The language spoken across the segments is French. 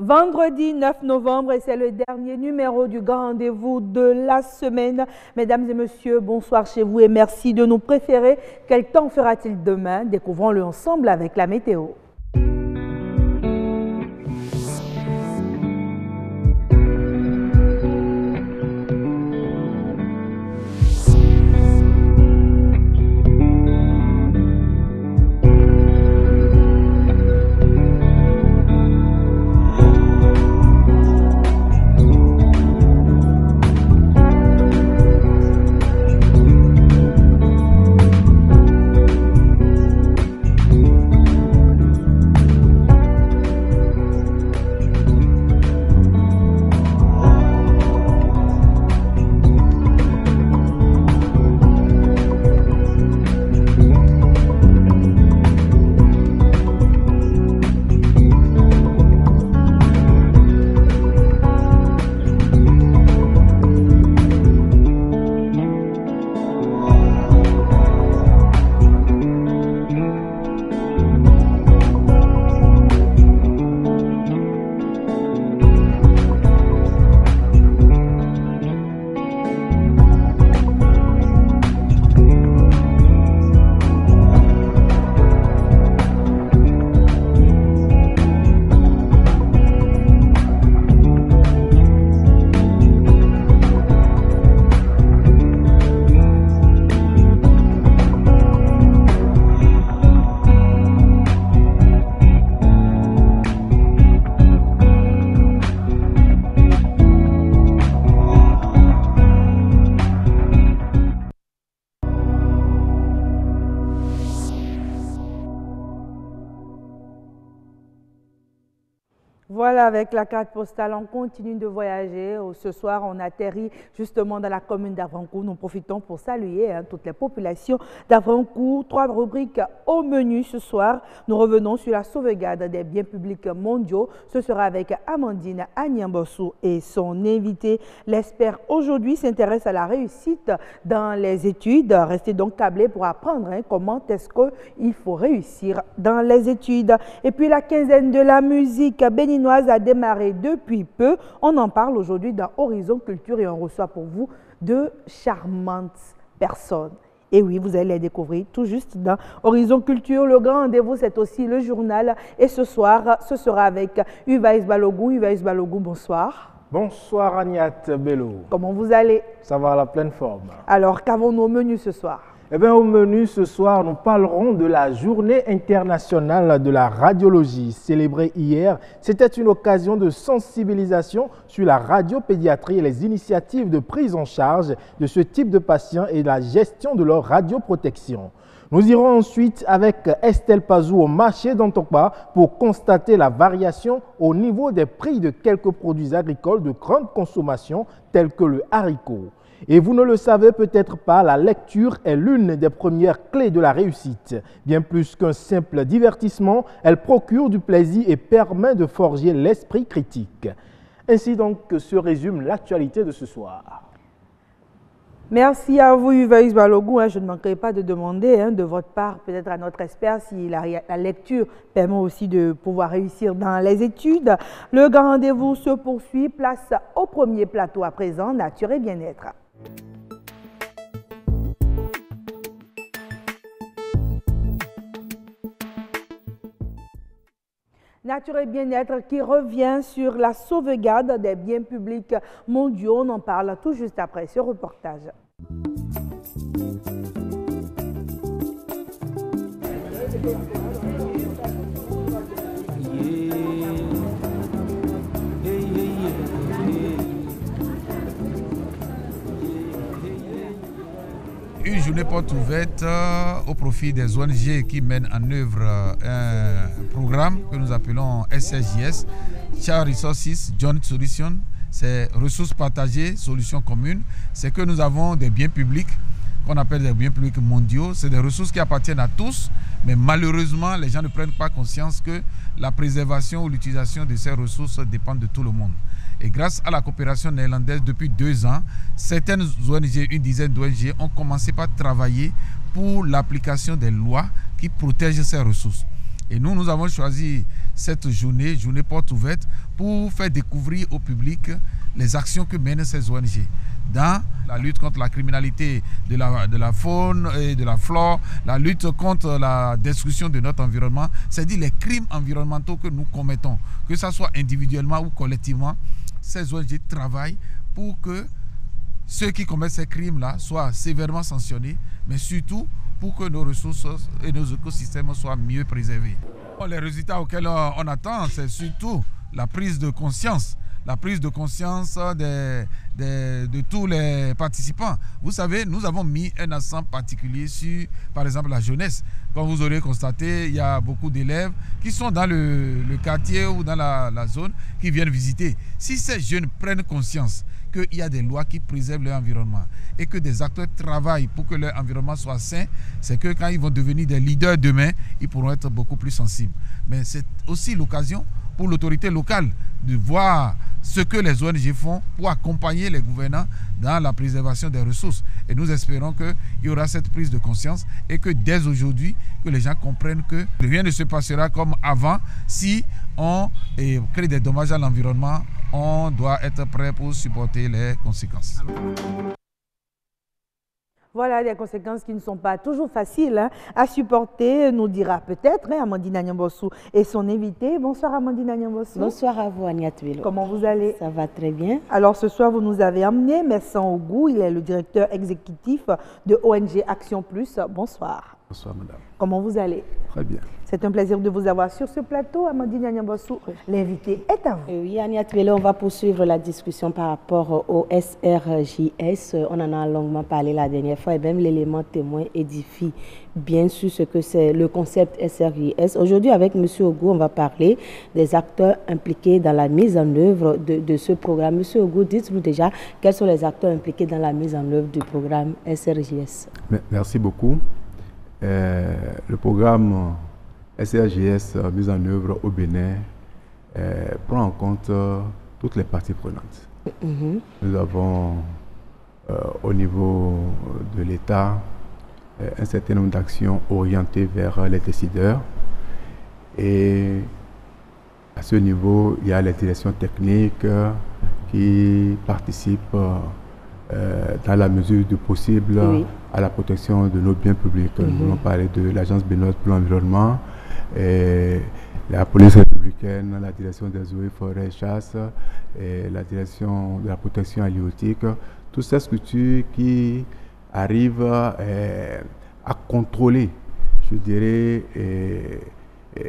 Vendredi 9 novembre et c'est le dernier numéro du grand rendez-vous de la semaine. Mesdames et messieurs, bonsoir chez vous et merci de nous préférer. Quel temps fera-t-il demain? Découvrons-le ensemble avec la météo. Voilà, avec la carte postale, on continue de voyager. Ce soir, on atterrit justement dans la commune d'Avrancourt. Nous profitons pour saluer toutes les populations d'Avrancourt. 3 rubriques au menu ce soir. Nous revenons sur la sauvegarde des biens publics mondiaux. Ce sera avec Amandine Agnambossou et son invité. L'expert aujourd'hui s'intéresse à la réussite dans les études. Restez donc câblés pour apprendre comment est-ce qu'il faut réussir dans les études. Et puis la quinzaine de la musique béninoise a démarré depuis peu. On en parle aujourd'hui dans Horizon Culture et on reçoit pour vous de charmantes personnes. Et oui, vous allez les découvrir tout juste dans Horizon Culture. Le grand rendez-vous, c'est aussi le journal. Et ce soir, ce sera avec Uvaïs Balogou. Uvaïs Balogou, bonsoir. Bonsoir Agnat Bello. Comment vous allez? Ça va à la pleine forme. Alors, qu'avons-nous au menu ce soir? Eh bien, au menu ce soir, nous parlerons de la Journée internationale de la radiologie célébrée hier. C'était une occasion de sensibilisation sur la radiopédiatrie et les initiatives de prise en charge de ce type de patients et la gestion de leur radioprotection. Nous irons ensuite avec Estelle Pazou au marché d'Antokpa pour constater la variation au niveau des prix de quelques produits agricoles de grande consommation tels que le haricot. Et vous ne le savez peut-être pas, la lecture est l'une des premières clés de la réussite. Bien plus qu'un simple divertissement, elle procure du plaisir et permet de forger l'esprit critique. Ainsi donc se résume l'actualité de ce soir. Merci à vous, Uvaïs Balogou. Je ne manquerai pas de demander de votre part, peut-être à notre expert, si la lecture permet aussi de pouvoir réussir dans les études. Le grand rendez-vous se poursuit. Place au premier plateau à présent, Nature et Bien-être. Nature et Bien-être qui revient sur la sauvegarde des biens publics mondiaux. On en parle tout juste après ce reportage. Une journée porte ouverte au profit des ONG qui mènent en œuvre un programme que nous appelons SRJS, Shared Resources Joint Solution. C'est ressources partagées, solutions communes. C'est que nous avons des biens publics qu'on appelle des biens publics mondiaux. C'est des ressources qui appartiennent à tous, mais malheureusement, les gens ne prennent pas conscience que la préservation ou l'utilisation de ces ressources dépend de tout le monde. Et grâce à la coopération néerlandaise, depuis 2 ans, certaines ONG, une dizaine d'ONG, ont commencé par travailler pour l'application des lois qui protègent ces ressources. Et nous avons choisi cette journée porte ouverte, pour faire découvrir au public les actions que mènent ces ONG dans la lutte contre la criminalité de la faune et de la flore, la lutte contre la destruction de notre environnement, c'est-à-dire les crimes environnementaux que nous commettons, que ce soit individuellement ou collectivement. Ces ONG travaillent pour que ceux qui commettent ces crimes-là soient sévèrement sanctionnés, mais surtout pour que nos ressources et nos écosystèmes soient mieux préservés. Les résultats auxquels on attend, c'est surtout la prise de conscience de tous les participants. Vous savez, nous avons mis un accent particulier sur, par exemple, la jeunesse. Comme vous aurez constaté, il y a beaucoup d'élèves qui sont dans le quartier ou dans la zone qui viennent visiter. Si ces jeunes prennent conscience qu'il y a des lois qui préservent leur environnement et que des acteurs travaillent pour que leur environnement soit sain, c'est que quand ils vont devenir des leaders demain, ils pourront être beaucoup plus sensibles. Mais c'est aussi l'occasion pour l'autorité locale de voir ce que les ONG font pour accompagner les gouvernants dans la préservation des ressources. Et nous espérons qu'il y aura cette prise de conscience et que dès aujourd'hui, que les gens comprennent que rien ne se passera comme avant. Si on crée des dommages à l'environnement, on doit être prêt pour supporter les conséquences. Voilà des conséquences qui ne sont pas toujours faciles à supporter, nous dira peut-être Amandine Agnambossou et son invité. Bonsoir Amandine Agnambossou. Bonsoir à vous Ania Tuelo. Comment vous allez? Ça va très bien. Alors ce soir, vous nous avez emmené Messan Ogou, il est le directeur exécutif de ONG Action Plus. Bonsoir. Bonsoir madame. Comment vous allez? Très bien. C'est un plaisir de vous avoir sur ce plateau. Amandine Agnambossou, l'invité est à vous. Oui, Ania Tuelo, on va poursuivre la discussion par rapport au SRJS. On en a longuement parlé la dernière fois et même l'élément témoin édifie bien sûr ce que c'est le concept SRJS. Aujourd'hui, avec M. Ogou, on va parler des acteurs impliqués dans la mise en œuvre de ce programme. M. Ogou, dites-nous déjà quels sont les acteurs impliqués dans la mise en œuvre du programme SRJS. Merci beaucoup. Le programme SRJS mis en œuvre au Bénin prend en compte toutes les parties prenantes. Nous avons au niveau de l'État un certain nombre d'actions orientées vers les décideurs et à ce niveau il y a les directions techniques qui participent dans la mesure du possible à la protection de nos biens publics. Nous allons parler de l'Agence béninoise pour l'environnement, la police républicaine, la direction des eaux et forêts et chasse, et la direction de la protection halieutique, toutes ces structures qui arrivent à contrôler, je dirais,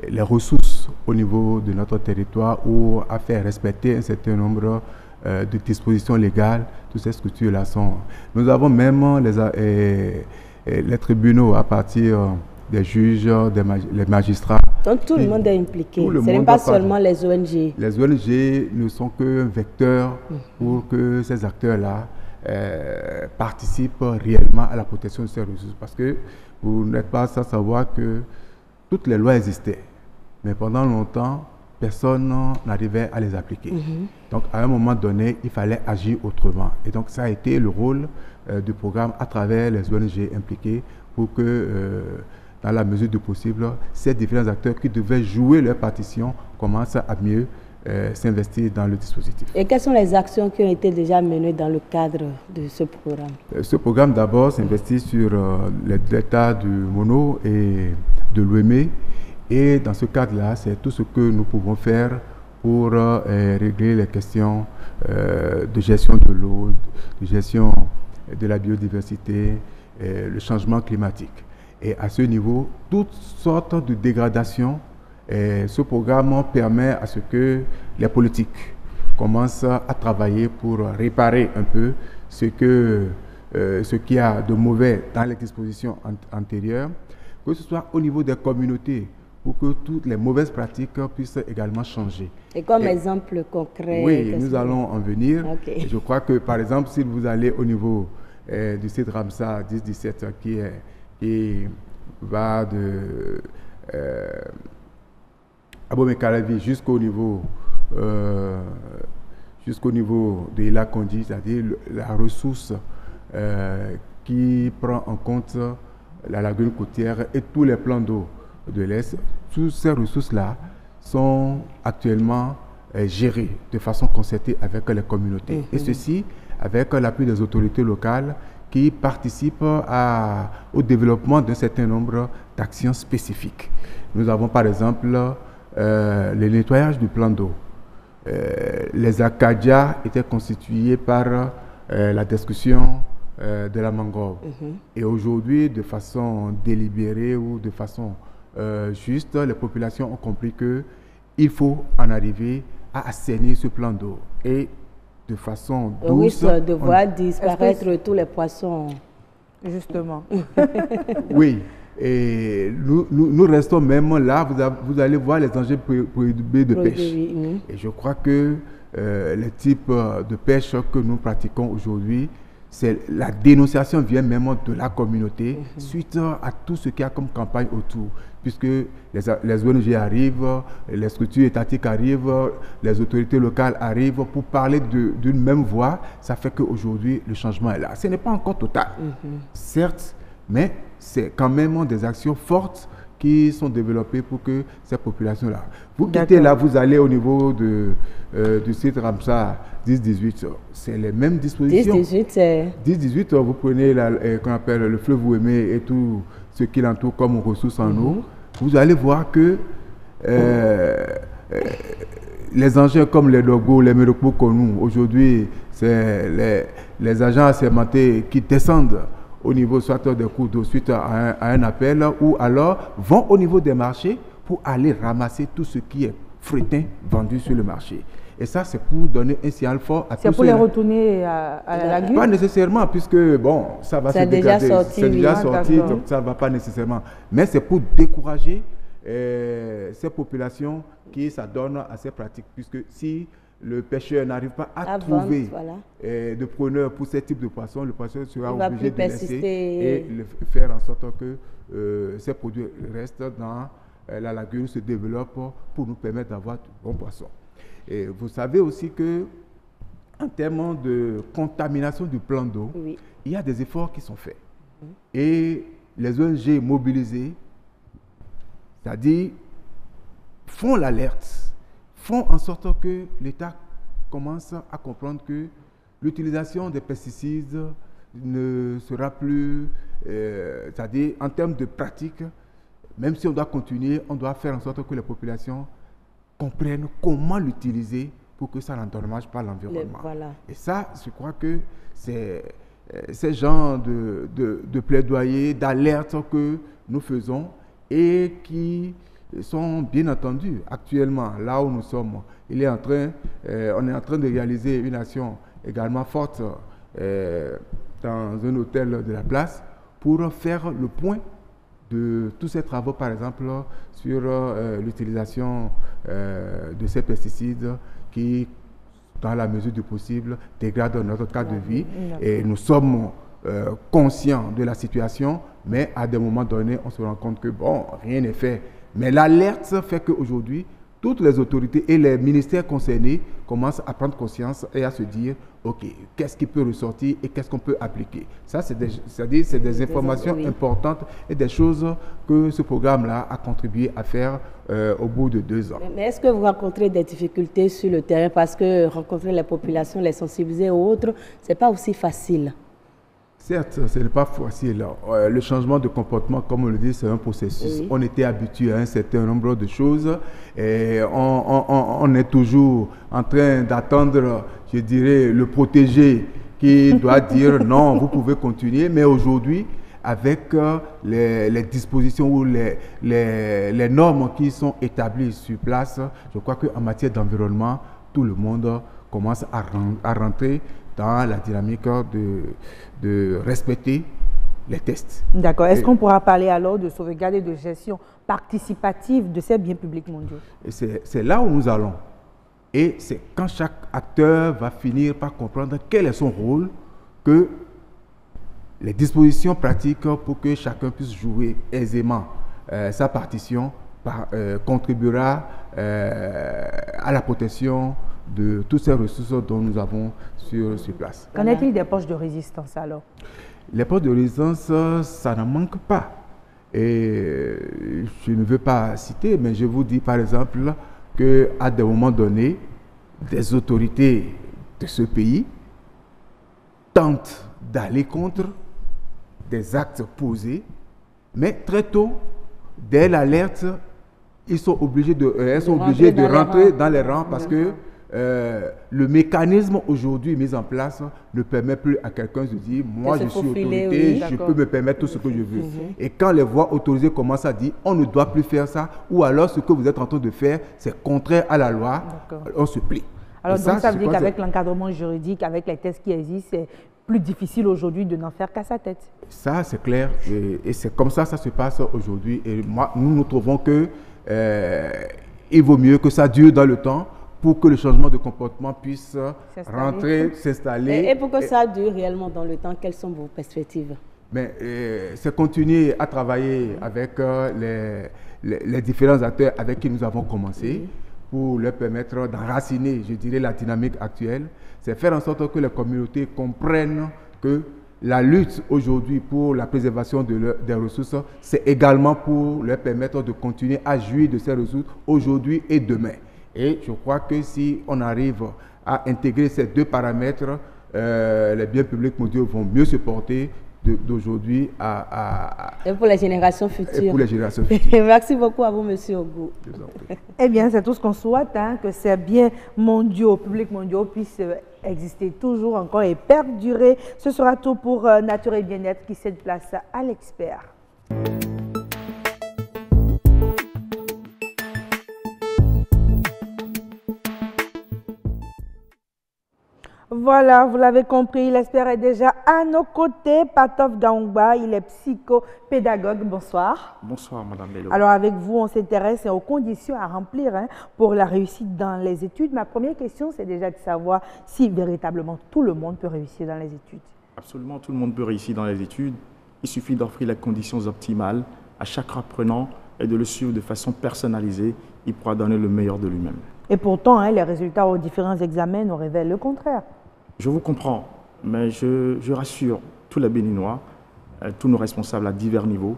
les ressources au niveau de notre territoire ou à faire respecter un certain nombre de dispositions légales. Toutes ces structures-là sont... Nous avons même les tribunaux à partir des juges, les magistrats. Donc tout le monde est impliqué, ce n'est pas seulement les ONG. Les ONG ne sont qu'un vecteur pour que ces acteurs-là participent réellement à la protection de ces ressources. Parce que vous n'êtes pas sans savoir que toutes les lois existaient, mais pendant longtemps, personne n'arrivait à les appliquer. Donc, à un moment donné, il fallait agir autrement. Et donc, ça a été le rôle du programme à travers les ONG impliquées pour que, dans la mesure du possible, ces différents acteurs qui devaient jouer leur partition commencent à mieux s'investir dans le dispositif. Et quelles sont les actions qui ont été déjà menées dans le cadre de ce programme? Ce programme, d'abord, s'investit sur l'état du MONO et de l'OME. Et dans ce cadre-là, c'est tout ce que nous pouvons faire pour régler les questions de gestion de l'eau, de gestion de la biodiversité, le changement climatique. Et à ce niveau, toutes sortes de dégradations, ce programme permet à ce que les politiques commencent à travailler pour réparer un peu ce qu'il y a de mauvais dans les dispositions antérieures, que ce soit au niveau des communautés, pour que toutes les mauvaises pratiques puissent également changer. Et comme exemple concret? Oui, nous allons en venir. Okay. Et je crois que, par exemple, si vous allez au niveau du site Ramsar 10-17, qui va de Abomey-Calavi jusqu'au niveau de Ila Kondi, c'est-à-dire la ressource qui prend en compte la lagune côtière et tous les plans d'eau de l'Est. Toutes ces ressources-là sont actuellement gérés de façon concertée avec les communautés. Et ceci avec l'appui des autorités locales qui participent au développement d'un certain nombre d'actions spécifiques. Nous avons par exemple le nettoyage du plan d'eau. Les Acadias étaient constitués par la destruction de la mangrove. Et aujourd'hui, de façon délibérée ou de façon juste, les populations ont compris qu'il faut en arriver à assainir ce plan d'eau. Et de façon douce... On risque de voir disparaître tous les poissons. Justement. Oui. Et nous restons même là, vous allez voir les engins prohibés de pêche. Et je crois que les types de pêche que nous pratiquons aujourd'hui, la dénonciation vient même de la communauté suite à tout ce qu'il y a comme campagne autour. Puisque les ONG arrivent, les structures étatiques arrivent, les autorités locales arrivent pour parler d'une même voix. Ça fait qu'aujourd'hui, le changement est là. Ce n'est pas encore total, certes, mais c'est quand même des actions fortes qui sont développées pour que ces populations-là... Vous quittez là, vous allez au niveau du site Ramsar 10-18, c'est les mêmes dispositions. 10-18, c'est... 10-18, vous prenez qu'on appelle le fleuve Ouémé et tout ce qui l'entoure comme ressources en eau. Vous allez voir que les engins comme les Dogo, les Méropo Konou, aujourd'hui, c'est les agents assermentés qui descendent au niveau soit des cours d'eau suite à un appel, ou alors vont au niveau des marchés pour aller ramasser tout ce qui est frétin vendu sur le marché. Et ça, c'est pour donner un signal fort à tous. C'est pour les retourner à la lagune? Pas nécessairement, puisque bon, ça va se dégrader. C'est déjà sorti, donc ça ne va pas nécessairement. Mais c'est pour décourager ces populations qui s'adonnent à ces pratiques, puisque si le pêcheur n'arrive pas à trouver de preneurs pour ce type de poisson, le poisson sera obligé de laisser et faire en sorte que ces produits restent dans la lagune, se développent pour nous permettre d'avoir de bons poissons. Et vous savez aussi que en termes de contamination du plan d'eau, il y a des efforts qui sont faits. Et les ONG mobilisées, c'est-à-dire font l'alerte, font en sorte que l'État commence à comprendre que l'utilisation des pesticides ne sera plus, c'est-à-dire en termes de pratique, même si on doit continuer, on doit faire en sorte que les populations comprennent comment l'utiliser pour que ça n'endommage pas l'environnement. Et ça, je crois que c'est ces genres de plaidoyer, d'alerte que nous faisons et qui sont bien entendus actuellement, là où nous sommes. On est en train de réaliser une action également forte dans un hôtel de la place pour faire le point de tous ces travaux, par exemple, sur l'utilisation de ces pesticides qui, dans la mesure du possible, dégradent notre cadre de vie. Et nous sommes conscients de la situation, mais à des moments donnés, on se rend compte que, bon, rien n'est fait. Mais l'alerte fait qu'aujourd'hui, toutes les autorités et les ministères concernés commencent à prendre conscience et à se dire, OK, qu'est-ce qui peut ressortir et qu'est-ce qu'on peut appliquer? Ça, c'est des informations importantes et des choses que ce programme-là a contribué à faire au bout de 2 ans. Mais est-ce que vous rencontrez des difficultés sur le terrain? Parce que rencontrer les populations, les sensibiliser aux autres, ce n'est pas aussi facile. Certes, ce n'est pas facile. Le changement de comportement, comme on le dit, c'est un processus. On était habitué à un certain nombre de choses et on est toujours en train d'attendre, je dirais, le protégé qui doit dire non, vous pouvez continuer. Mais aujourd'hui, avec les dispositions ou les normes qui sont établies sur place, je crois qu'en matière d'environnement, tout le monde commence à rentrer dans la dynamique de respecter les tests. D'accord. Est-ce qu'on pourra parler alors de sauvegarde et de gestion participative de ces biens publics mondiaux? C'est là où nous allons. Et c'est quand chaque acteur va finir par comprendre quel est son rôle que les dispositions pratiques pour que chacun puisse jouer aisément sa partition contribuera à la protection de toutes ces ressources dont nous avons sur place. Qu'en est-il des poches de résistance alors? Les poches de résistance, ça n'en manque pas. Et je ne veux pas citer, mais je vous dis par exemple, qu'à des moments donnés, des autorités de ce pays tentent d'aller contre des actes posés, mais très tôt, dès l'alerte, elles sont obligées de rentrer dans les rangs parce que le mécanisme aujourd'hui mis en place ne permet plus à quelqu'un de dire moi je suis autorité, je peux me permettre tout ce que je veux. Et quand les voix autorisées commencent à dire on ne doit plus faire ça, ou alors ce que vous êtes en train de faire c'est contraire à la loi, on se plie. Alors donc ça veut dire qu'avec l'encadrement juridique, avec les tests qui existent, c'est plus difficile aujourd'hui de n'en faire qu'à sa tête. Ça c'est clair et c'est comme ça se passe aujourd'hui. Et nous trouvons que il vaut mieux que ça dure dans le temps pour que le changement de comportement puisse rentrer, s'installer. Et pour que ça dure réellement dans le temps, quelles sont vos perspectives? C'est continuer à travailler avec les différents acteurs avec qui nous avons commencé pour leur permettre d'enraciner, je dirais, la dynamique actuelle. C'est faire en sorte que les communautés comprennent que la lutte aujourd'hui pour la préservation des ressources, c'est également pour leur permettre de continuer à jouir de ces ressources aujourd'hui et demain. Et je crois que si on arrive à intégrer ces deux paramètres, les biens publics mondiaux vont mieux se porter d'aujourd'hui et pour les générations futures. Et pour les générations futures. Merci beaucoup à vous, Monsieur Ogou. Eh bien, c'est tout ce qu'on souhaite, hein, que ces biens mondiaux, publics mondiaux puissent exister toujours encore et perdurer. Ce sera tout pour Nature et Bien-être qui cède place à l'expert. Voilà, vous l'avez compris, l'expert est déjà à nos côtés. Patof Gaongba, il est psychopédagogue. Bonsoir. Bonsoir, Madame Bello. Alors, avec vous, on s'intéresse aux conditions à remplir pour la réussite dans les études. Ma première question, c'est déjà de savoir si véritablement tout le monde peut réussir dans les études. Absolument, tout le monde peut réussir dans les études. Il suffit d'offrir les conditions optimales à chaque apprenant et de le suivre de façon personnalisée. Il pourra donner le meilleur de lui-même. Et pourtant, les résultats aux différents examens nous révèlent le contraire. Je vous comprends, mais je rassure tous les Béninois, tous nos responsables à divers niveaux.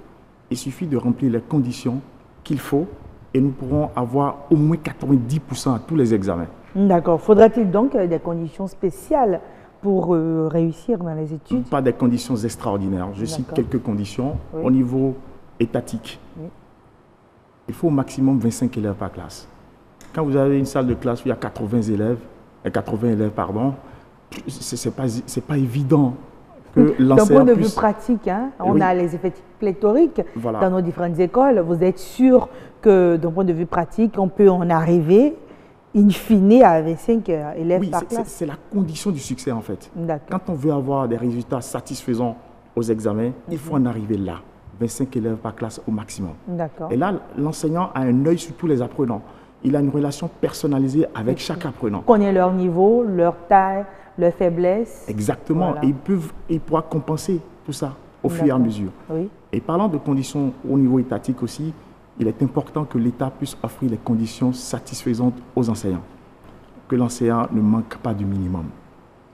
Il suffit de remplir les conditions qu'il faut et nous pourrons avoir au moins 90% à tous les examens. D'accord. Faudra-t-il donc des conditions spéciales pour réussir dans les études? Pas des conditions extraordinaires. Je cite quelques conditions. Au niveau étatique. Il faut au maximum 25 élèves par classe. Quand vous avez une salle de classe où il y a 80 élèves, c'est pas évident que l'enseignant d'un point de vue pratique, hein, on a les effectifs pléthoriques dans nos différentes écoles. Vous êtes sûr que d'un point de vue pratique, on peut en arriver in fine à 25 élèves par classe? C'est la condition du succès en fait. Quand on veut avoir des résultats satisfaisants aux examens, il faut en arriver là. 25 élèves par classe au maximum. Et là, l'enseignant a un œil sur tous les apprenants. Il a une relation personnalisée avec chaque apprenant. Connaît leur niveau, leur taille, leur faiblesse. Exactement. Voilà. Et il pourra compenser tout ça au fur et à mesure. Et parlant de conditions au niveau étatique aussi, il est important que l'État puisse offrir les conditions satisfaisantes aux enseignants. Que l'enseignant ne manque pas du minimum.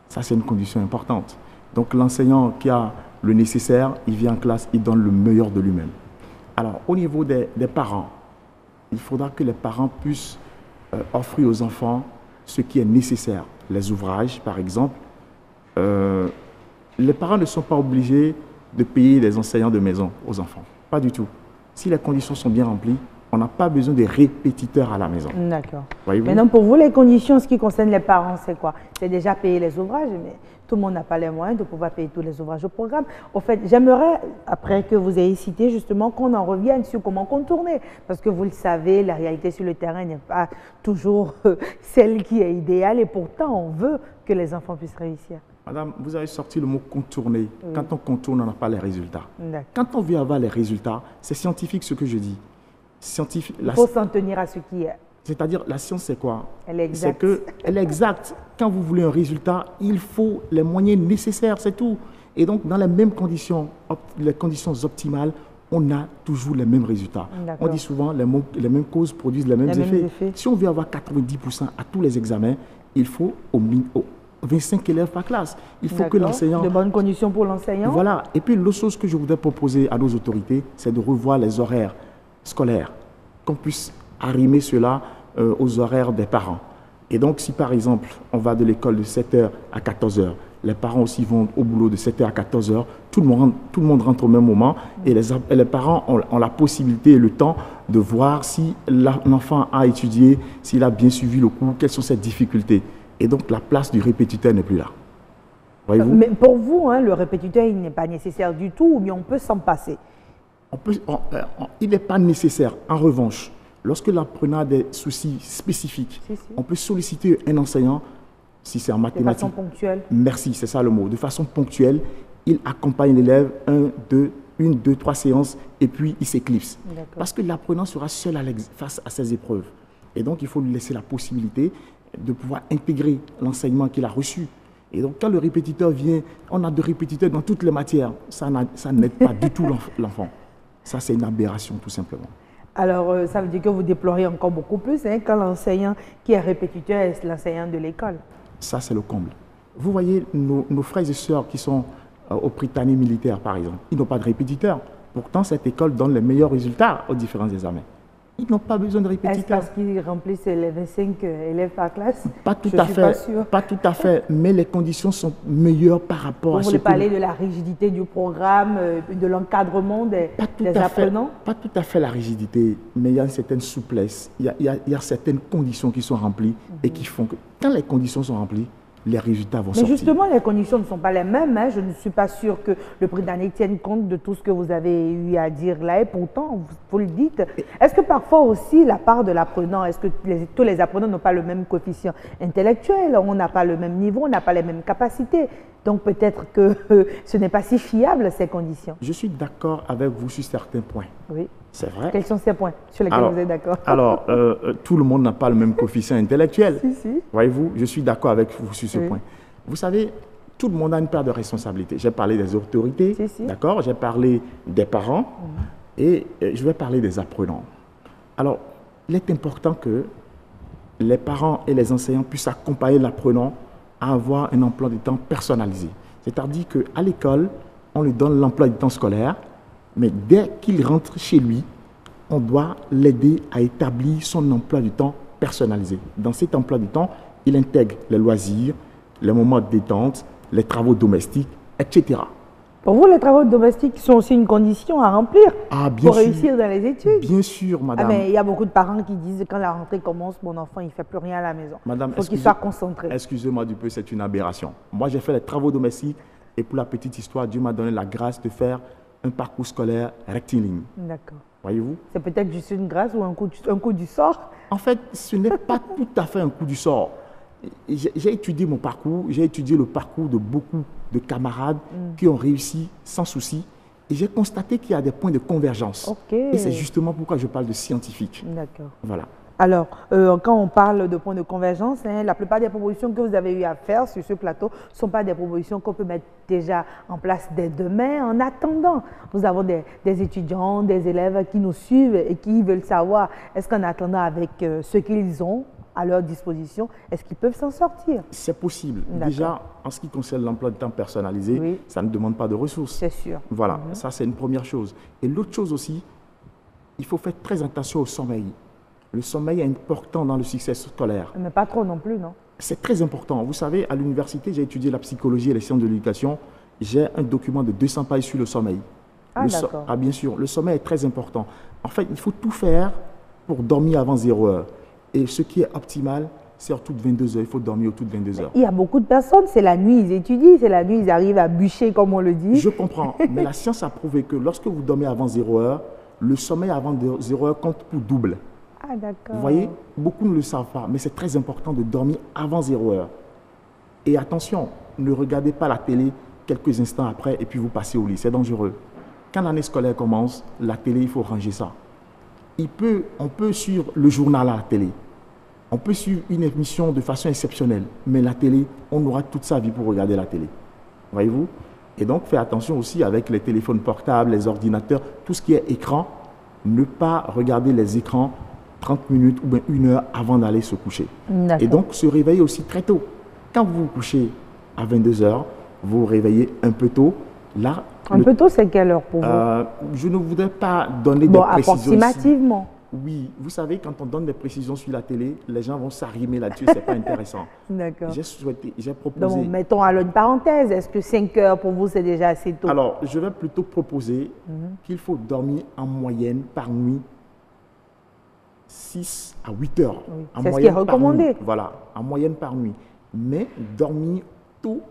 Ça, c'est une condition importante. Donc, l'enseignant qui a le nécessaire, il vient en classe, il donne le meilleur de lui-même. Alors, au niveau des parents, il faudra que les parents puissent offrir aux enfants ce qui est nécessaire. Les ouvrages, par exemple. Les parents ne sont pas obligés de payer les enseignants de maison aux enfants. Pas du tout. Si les conditions sont bien remplies, on n'a pas besoin de répétiteurs à la maison. D'accord. Maintenant, pour vous, les conditions, ce qui concerne les parents, c'est quoi? C'est déjà payer les ouvrages, mais tout le monde n'a pas les moyens de pouvoir payer tous les ouvrages au programme. Au fait, j'aimerais, après que vous ayez cité, justement, qu'on en revienne sur comment contourner. Parce que vous le savez, la réalité sur le terrain n'est pas toujours celle qui est idéale et pourtant, on veut que les enfants puissent réussir. Madame, vous avez sorti le mot contourner. Quand on contourne, on n'a pas les résultats. Quand on veut avoir les résultats, c'est scientifique ce que je dis. Il faut s'en tenir à ce qui est. C'est-à-dire, la science, c'est quoi? Elle est exacte. Elle est exacte. Quand vous voulez un résultat, il faut les moyens nécessaires, c'est tout. Et donc, dans les mêmes conditions, les conditions optimales, on a toujours les mêmes résultats. On dit souvent, les mêmes causes produisent les mêmes effets. Si on veut avoir 90% à tous les examens, il faut au minimum 25 élèves par classe. Il faut que l'enseignant... De bonnes conditions pour l'enseignant. Voilà. Et puis, l'autre chose que je voudrais proposer à nos autorités, c'est de revoir les horaires scolaires, qu'on puisse arrimer cela aux horaires des parents. Et donc, si par exemple, on va de l'école de 7h à 14h, les parents aussi vont au boulot de 7h à 14h, tout le monde rentre au même moment et les parents ont la possibilité et le temps de voir si l'enfant a étudié, s'il a bien suivi le cours, quelles sont ses difficultés. Et donc, la place du répétiteur n'est plus là. Voyez-vous? Mais pour vous, hein, le répétiteur, il n'est pas nécessaire du tout ou bien on peut s'en passer? Il n'est pas nécessaire. En revanche, lorsque l'apprenant a des soucis spécifiques, on peut solliciter un enseignant, si c'est en mathématiques. De façon ponctuelle. Merci, c'est ça le mot. De façon ponctuelle, il accompagne l'élève 1, 2, 3 séances et puis il s'éclipse. Parce que l'apprenant sera seul face à ses épreuves. Et donc, il faut lui laisser la possibilité de pouvoir intégrer l'enseignement qu'il a reçu. Et donc, quand le répétiteur vient, on a de répétiteurs dans toutes les matières. Ça n'aide pas du tout l'enfant. Ça, c'est une aberration, tout simplement. Alors, ça veut dire que vous déplorez encore beaucoup plus hein, quand l'enseignant qui est répétiteur est l'enseignant de l'école. Ça, c'est le comble. Vous voyez, nos frères et sœurs qui sont au Prytanée militaire, par exemple, ils n'ont pas de répétiteur. Pourtant, cette école donne les meilleurs résultats aux différents examens. Ils n'ont pas besoin de répétiteurs. Est-ce parce qu'ils remplissent les 25 élèves par classe? Pas tout à fait. Pas tout à fait, mais les conditions sont meilleures par rapport à ce que... Vous voulez parler de la rigidité du programme, de l'encadrement des apprenants? Pas tout à fait la rigidité, mais il y a une certaine souplesse. Il y a certaines conditions qui sont remplies et qui font que quand les conditions sont remplies, les résultats vont sortir. Mais justement, les conditions ne sont pas les mêmes. Hein. Je ne suis pas sûre que le Prytanée tienne compte de tout ce que vous avez eu à dire là. Et pourtant, vous le dites. Est-ce que parfois aussi, la part de l'apprenant, est-ce que tous les apprenants n'ont pas le même coefficient intellectuel? On n'a pas le même niveau, on n'a pas les mêmes capacités. Donc peut-être que ce n'est pas si fiable, ces conditions. Je suis d'accord avec vous sur certains points. Oui. C'est vrai. Quels sont ces points sur lesquels vous êtes d'accord? Alors, tout le monde n'a pas le même coefficient intellectuel. Si. Voyez-vous, je suis d'accord avec vous sur ce point. Vous savez, tout le monde a une part de responsabilité. J'ai parlé des autorités, d'accord? J'ai parlé des parents et je vais parler des apprenants. Alors, il est important que les parents et les enseignants puissent accompagner l'apprenant à avoir un emploi du temps personnalisé. C'est-à-dire qu'à l'école, on lui donne l'emploi du temps scolaire, mais dès qu'il rentre chez lui, on doit l'aider à établir son emploi du temps personnalisé. Dans cet emploi du temps, il intègre les loisirs, les moments de détente, les travaux domestiques, etc. Pour vous, les travaux domestiques sont aussi une condition à remplir pour réussir dans les études? Bien sûr, madame. Mais il y a beaucoup de parents qui disent que quand la rentrée commence, mon enfant, il ne fait plus rien à la maison. Madame, il faut qu'il soit concentré. Excusez-moi du peu, c'est une aberration. Moi, j'ai fait les travaux domestiques et pour la petite histoire, Dieu m'a donné la grâce de faire un parcours scolaire rectiligne. D'accord. Voyez-vous? C'est peut-être juste une grâce ou un coup du sort? En fait, ce n'est pas tout à fait un coup du sort. J'ai étudié mon parcours, j'ai étudié le parcours de beaucoup de camarades qui ont réussi sans souci et j'ai constaté qu'il y a des points de convergence. Et c'est justement pourquoi je parle de scientifique. D'accord. Voilà. Alors, quand on parle de points de convergence, hein, la plupart des propositions que vous avez eu à faire sur ce plateau ne sont pas des propositions qu'on peut mettre déjà en place dès demain. En attendant, nous avons des étudiants, des élèves qui nous suivent et qui veulent savoir, est-ce qu'en attendant avec ce qu'ils ont à leur disposition, est-ce qu'ils peuvent s'en sortir? C'est possible. Déjà, en ce qui concerne l'emploi de temps personnalisé, ça ne demande pas de ressources. C'est sûr. Voilà, ça c'est une première chose. Et l'autre chose aussi, il faut faire très attention au sommeil. Le sommeil est important dans le succès scolaire. Mais pas trop non plus, non? C'est très important. Vous savez, à l'université, j'ai étudié la psychologie et les sciences de l'éducation. J'ai un document de 200 pages sur le sommeil. Ah, d'accord. Bien sûr, le sommeil est très important. En fait, il faut tout faire pour dormir avant 0 heure. Et ce qui est optimal, c'est autour de 22 heures. Il faut dormir autour de 22 heures. Il y a beaucoup de personnes, c'est la nuit, ils étudient, c'est la nuit, ils arrivent à bûcher, comme on le dit. Je comprends, mais la science a prouvé que lorsque vous dormez avant 0 heure, le sommeil avant 0 heure compte pour double. Ah, d'accord. Vous voyez, beaucoup ne le savent pas, mais c'est très important de dormir avant 0 heure. Et attention, ne regardez pas la télé quelques instants après et puis vous passez au lit, c'est dangereux. Quand l'année scolaire commence, la télé, il faut ranger ça. On peut suivre le journal à la télé. On peut suivre une émission de façon exceptionnelle, mais la télé, on aura toute sa vie pour regarder la télé. Voyez-vous? Et donc, faites attention aussi avec les téléphones portables, les ordinateurs, tout ce qui est écran. Ne pas regarder les écrans 30 minutes ou bien 1 heure avant d'aller se coucher. Et donc, se réveiller aussi très tôt. Quand vous vous couchez à 22 heures, vous vous réveillez un peu tôt. Là, un peu tôt, c'est quelle heure pour vous? Je ne voudrais pas donner des précisions. Approximativement. Oui, vous savez, quand on donne des précisions sur la télé, les gens vont s'arrimer là-dessus, c'est pas intéressant. D'accord. J'ai proposé... Donc, mettons alors une parenthèse, est-ce que 5 heures pour vous, c'est déjà assez tôt? Alors, je vais plutôt proposer qu'il faut dormir en moyenne par nuit 6 à 8 heures. Oui. C'est ce qui est recommandé. Voilà, en moyenne par nuit. Mais dormir tôt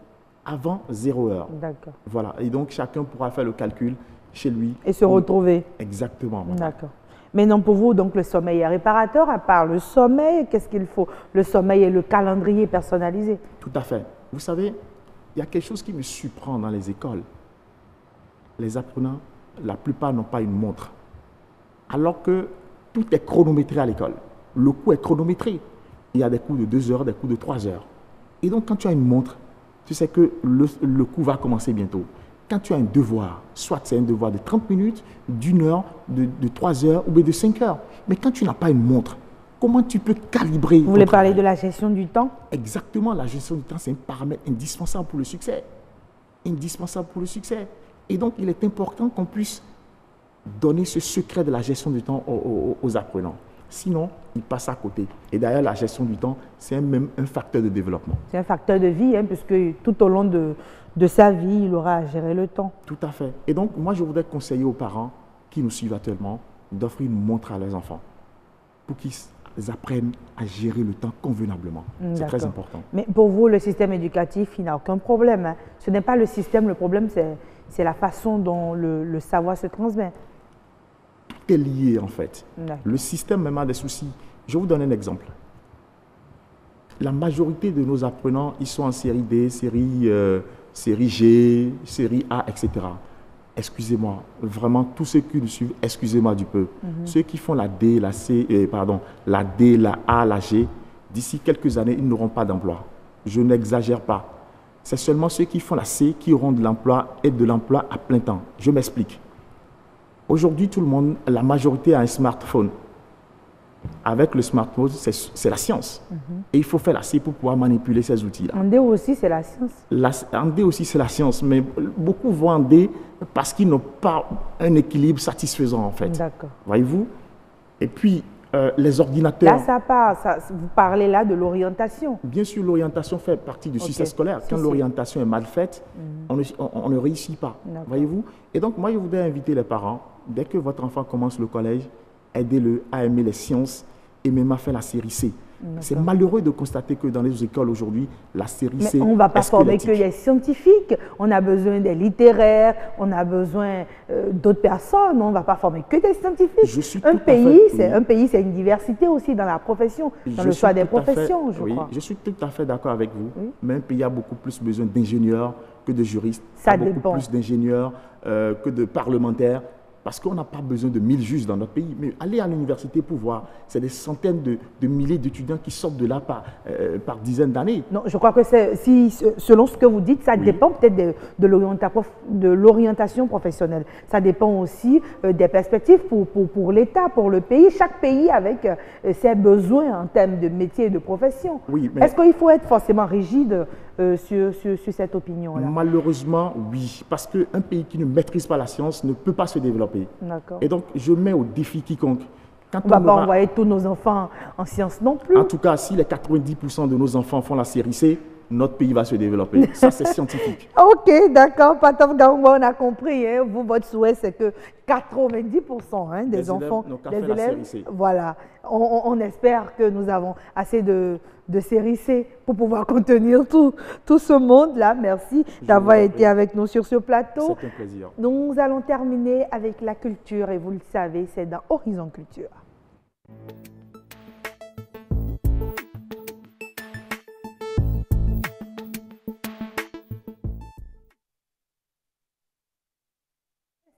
avant 0 heure. D'accord. Voilà, et donc chacun pourra faire le calcul chez lui. Et se retrouver. Exactement. D'accord. Mais non, pour vous, donc le sommeil est réparateur. À part le sommeil, qu'est-ce qu'il faut? Le sommeil et le calendrier personnalisé. Tout à fait. Vous savez, il y a quelque chose qui me surprend dans les écoles. Les apprenants, la plupart n'ont pas une montre. Alors que tout est chronométré à l'école. Le cours est chronométré. Il y a des cours de 2 heures, des cours de 3 heures. Et donc, quand tu as une montre, tu sais que le cours va commencer bientôt. Quand tu as un devoir, soit c'est un devoir de 30 minutes, d'1 heure, de 3 heures ou bien de 5 heures. Mais quand tu n'as pas une montre, comment tu peux calibrer? Vous voulez parler de la gestion du temps? Exactement, la gestion du temps, c'est un paramètre indispensable pour le succès. Indispensable pour le succès. Et donc, il est important qu'on puisse donner ce secret de la gestion du temps aux apprenants. Sinon, ils passent à côté. Et d'ailleurs, la gestion du temps, c'est même un facteur de développement. C'est un facteur de vie, hein, puisque tout au long de sa vie, il aura à gérer le temps. Tout à fait. Et donc, moi, je voudrais conseiller aux parents qui nous suivent actuellement d'offrir une montre à leurs enfants pour qu'ils apprennent à gérer le temps convenablement. C'est très important. Mais pour vous, le système éducatif, il n'a aucun problème. Hein. Ce n'est pas le système, le problème, c'est la façon dont le savoir se transmet. Tout est lié, en fait. Le système même a des soucis. Je vais vous donner un exemple. La majorité de nos apprenants, ils sont en série D, série G, série A, etc. Excusez-moi, vraiment, tous ceux qui nous suivent, excusez-moi du peu. Ceux qui font la D, la C, la D, la A, la G, d'ici quelques années, ils n'auront pas d'emploi. Je n'exagère pas. C'est seulement ceux qui font la C qui auront de l'emploi et de l'emploi à plein temps. Je m'explique. Aujourd'hui, tout le monde, la majorité a un smartphone. Avec le smartphone, c'est la science. Et il faut faire la C pour pouvoir manipuler ces outils-là. En D aussi, c'est la science. En D aussi, c'est la science. Mais beaucoup vont en D parce qu'ils n'ont pas un équilibre satisfaisant, en fait. D'accord. Voyez-vous? Et puis, les ordinateurs... Là, vous parlez là de l'orientation. Bien sûr, l'orientation fait partie du succès scolaire. Quand l'orientation est mal faite, on ne réussit pas. Voyez-vous? Et donc, moi, je voudrais inviter les parents, dès que votre enfant commence le collège, aidez-le à aimer les sciences et même à faire la série C. C'est malheureux de constater que dans les écoles aujourd'hui, la série C. Mais on ne va pas former que les scientifiques. On a besoin des littéraires, on a besoin d'autres personnes. On ne va pas former que des scientifiques. Un pays, c'est une diversité aussi dans la profession, dans le choix des professions, je crois. Je suis tout à fait d'accord avec vous. Mais un pays a beaucoup plus besoin d'ingénieurs que de juristes. Ça dépend. Beaucoup plus d'ingénieurs que de parlementaires. Parce qu'on n'a pas besoin de 1000 juges dans notre pays. Mais allez à l'université pour voir. C'est des centaines de milliers d'étudiants qui sortent de là par dizaines d'années. Non, je crois que selon ce que vous dites, ça dépend peut-être de l'orientation professionnelle. Ça dépend aussi des perspectives pour l'État, pour le pays. Chaque pays avec ses besoins en termes de métier et de profession. Oui, est-ce qu'il faut être forcément rigide sur cette opinion-là? Malheureusement, oui. Parce qu'un pays qui ne maîtrise pas la science ne peut pas se développer. Et donc, je mets au défi quiconque. On ne va pas envoyer tous nos enfants en sciences non plus. En tout cas, si les 90% de nos enfants font la série C, notre pays va se développer. Ça, c'est scientifique. Ok, d'accord. Patov Gangwa, on a compris. Hein. Vous, votre souhait, c'est que 90% des enfants, des élèves, voilà. On espère que nous avons assez de série C pour pouvoir contenir tout ce monde-là. Merci d'avoir été avec nous sur ce plateau. C'est un plaisir. Nous allons terminer avec la culture et vous le savez, c'est dans Horizon Culture.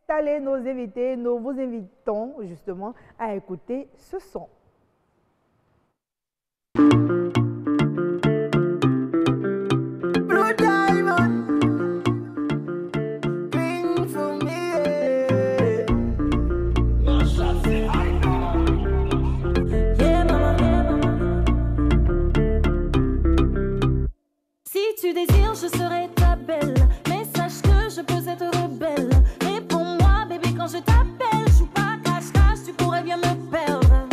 Installez nos invités, nous vous invitons justement à écouter ce son. Si tu désires, je serai ta belle, mais sache que je peux être rebelle. Réponds-moi, bébé, quand je t'appelle, je joue pas cache-cache, tu pourrais bien me perdre.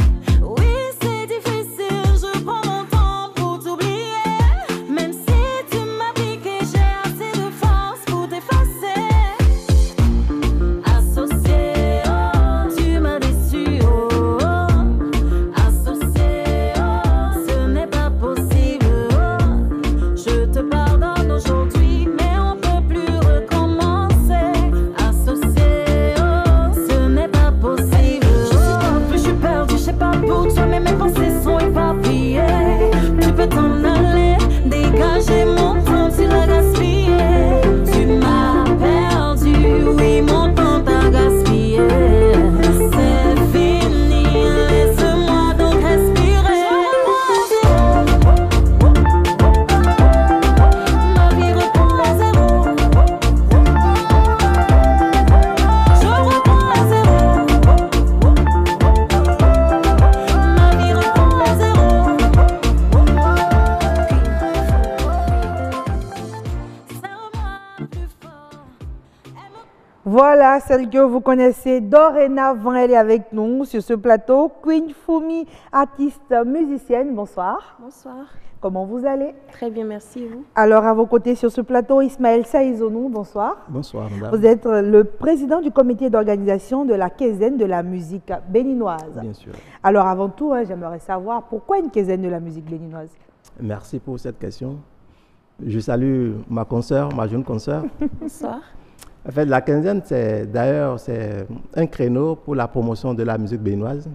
Voilà, celle que vous connaissez dorénavant, elle est avec nous sur ce plateau. Queen Fumi, artiste musicienne, bonsoir. Bonsoir. Comment vous allez? Très bien, merci. Et vous? Alors, à vos côtés sur ce plateau, Ismaël Saïzonou, bonsoir. Bonsoir, madame. Vous êtes le président du comité d'organisation de la quinzaine de la musique béninoise. Bien sûr. Alors, avant tout, j'aimerais savoir pourquoi une quinzaine de la musique béninoise? Merci pour cette question. Je salue ma consoeur, ma jeune consoeur. Bonsoir. En fait, la quinzaine, c'est un créneau pour la promotion de la musique béninoise.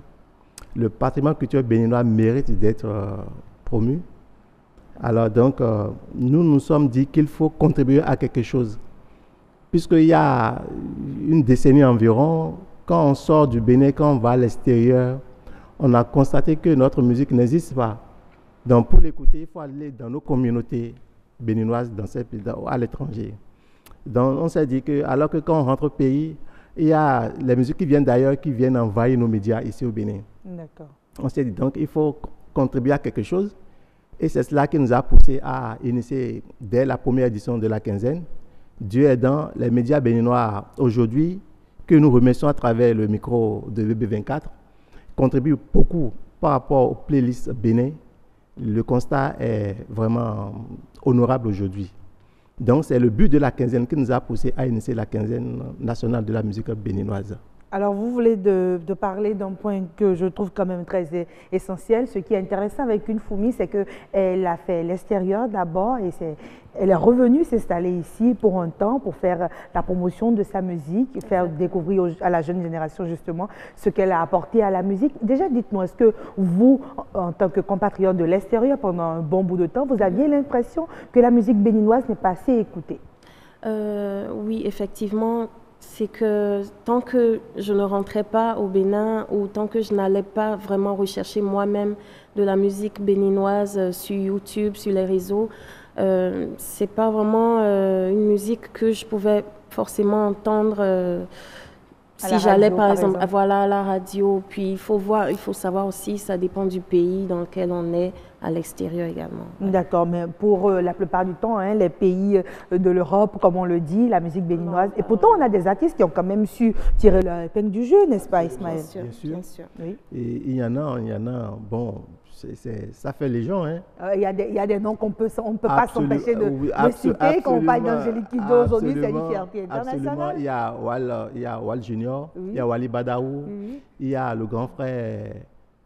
Le patrimoine culturel béninois mérite d'être promu. Alors donc, nous nous sommes dit qu'il faut contribuer à quelque chose. Puisqu'il y a une décennie environ, quand on sort du Bénin, quand on va à l'extérieur, on a constaté que notre musique n'existe pas. Donc pour l'écouter, il faut aller dans nos communautés béninoises, à l'étranger. Donc on s'est dit que, alors que quand on rentre au pays, il y a les musiques qui viennent d'ailleurs, qui viennent envahir nos médias ici au Bénin. D'accord. On s'est dit donc il faut contribuer à quelque chose. Et c'est cela qui nous a poussé à initier dès la première édition de la quinzaine. Dieu aidant, les médias béninois aujourd'hui, que nous remercions à travers le micro de BB24, contribuent beaucoup par rapport aux playlists Bénin. Le constat est vraiment honorable aujourd'hui. Donc c'est le but de la quinzaine qui nous a poussé à initier la quinzaine nationale de la musique béninoise. Alors, vous voulez de parler d'un point que je trouve quand même très essentiel. Ce qui est intéressant avec Queen Fumi, c'est qu'elle a fait l'extérieur d'abord et elle est revenue s'installer ici pour un temps pour faire la promotion de sa musique, faire découvrir à la jeune génération justement ce qu'elle a apporté à la musique. Déjà, dites-moi, est-ce que vous, en tant que compatriote de l'extérieur, pendant un bon bout de temps, vous aviez l'impression que la musique béninoise n'est pas assez écoutée? Oui, effectivement. C'est que tant que je ne rentrais pas au Bénin ou tant que je n'allais pas vraiment rechercher moi-même de la musique béninoise sur YouTube, sur les réseaux, c'est pas vraiment une musique que je pouvais forcément entendre si j'allais par exemple voilà, à la radio. Puis il faut savoir aussi, ça dépend du pays dans lequel on est, à l'extérieur également. D'accord, mais pour la plupart du temps, les pays de l'Europe, comme on le dit, la musique béninoise, et pourtant on a des artistes qui ont quand même su tirer leur épingle du jeu, n'est-ce pas, Ismaël? Bien sûr. Bien sûr. Oui. Et il y en a, bon, ça fait les gens. Hein. Il y a des noms qu'on peut pas s'empêcher de citer. Quand on parle d'Angélique Kidjo aujourd'hui, c'est une fierté internationale. Absolument, il y a Wal Junior, il y a Wally Badaou, il y a le grand frère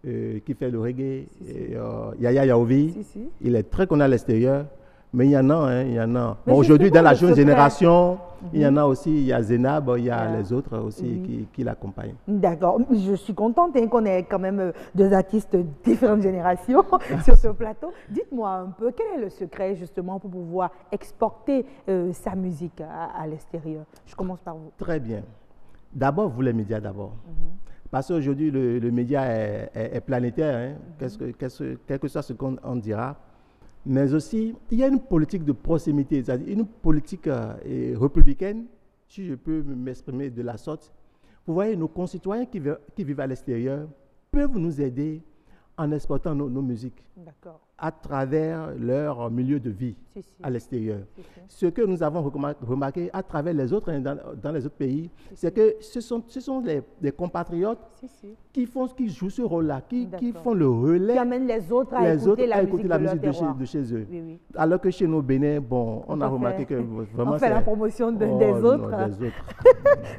qui fait le reggae, Yaya Yaovi. Il est très connu à l'extérieur, mais il y en a, il y en a. Bon, aujourd'hui, dans la jeune génération, il y en a aussi, il y a Zénab, il y a les autres aussi qui l'accompagnent. D'accord, je suis contente qu'on ait quand même deux artistes de différentes générations sur ce plateau. Dites-moi un peu, quel est le secret justement pour pouvoir exporter sa musique à l'extérieur? Je commence par vous. Très bien. D'abord, vous les médias d'abord. Parce qu'aujourd'hui, le média est planétaire, hein, quel que soit ce qu'on dira. Mais aussi, il y a une politique de proximité, c'est-à-dire une politique républicaine, si je peux m'exprimer de la sorte. Vous voyez, nos concitoyens qui vivent à l'extérieur peuvent nous aider en exportant nos musiques à travers leur milieu de vie à l'extérieur. Ce que nous avons remarqué à travers les autres, dans les autres pays, c'est que ce sont les compatriotes qui jouent ce rôle-là, qui font le relais, qui amènent les autres à écouter la musique de chez eux. Alors que chez nos Bénin, bon, on a remarqué que vraiment on fait la promotion des autres.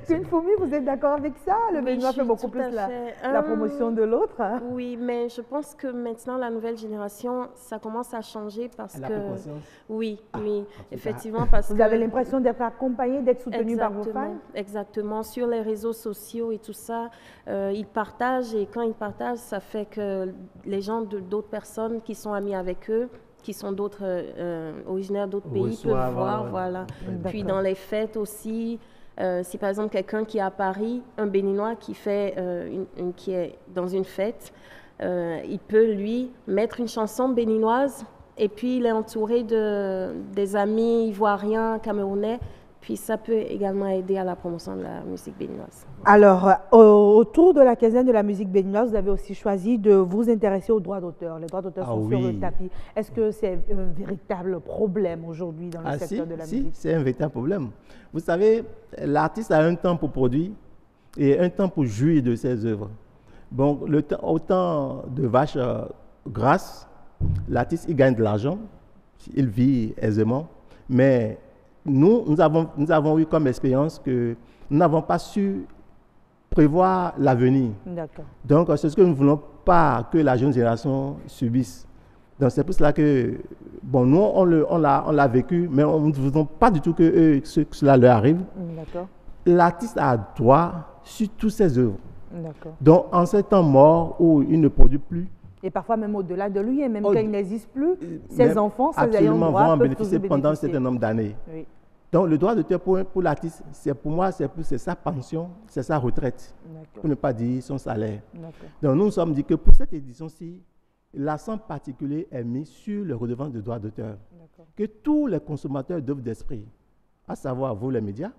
Queen Fumi, vous êtes d'accord avec ça? Le Bénin fait beaucoup plus la promotion de l'autre. Oui, mais je pense que maintenant, la nouvelle génération, ça commence à changer parce que... Oui, effectivement. Parce vous avez l'impression d'être accompagné, d'être soutenu par vos fans? Exactement. Sur les réseaux sociaux et tout ça, ils partagent et quand ils partagent, ça fait que les gens d'autres personnes qui sont amis avec eux, qui sont originaires d'autres pays, peuvent voir. Voilà. Puis dans les fêtes aussi, si par exemple quelqu'un qui est à Paris, un Béninois qui est dans une fête, il peut lui mettre une chanson béninoise et puis il est entouré des amis ivoiriens, camerounais Puis ça peut également aider à la promotion de la musique béninoise. Alors, autour de la quinzaine de la musique béninoise, vous avez aussi choisi de vous intéresser aux droits d'auteur. Les droits d'auteur sont sur le tapis. Est-ce que c'est un véritable problème aujourd'hui dans le secteur de la musique? Si, c'est un véritable problème. Vous savez, l'artiste a un temps pour produire et un temps pour jouir de ses œuvres. Donc, au temps de vache grasse, l'artiste, il gagne de l'argent, il vit aisément, mais nous avons eu comme expérience que nous n'avons pas su prévoir l'avenir. Donc, c'est ce que nous ne voulons pas que la jeune génération subisse. Donc, c'est pour cela que, bon, nous, on l'a vécu, mais on ne voulons pas du tout que cela leur arrive. L'artiste a droit sur toutes ses œuvres. Donc, en ces temps morts où il ne produit plus, et parfois même au-delà de lui, et même quand il n'existe plus, ses enfants, ses ayants droit vont en bénéficier pendant un certain nombre d'années. Oui. Donc le droit d'auteur pour l'artiste, pour moi, c'est sa pension, c'est sa retraite, pour ne pas dire son salaire. Donc nous nous sommes dit que pour cette édition-ci, l'accent particulier est mis sur les redevances de droit d'auteur, que tous les consommateurs d'œuvres d'esprit, à savoir vous les médias,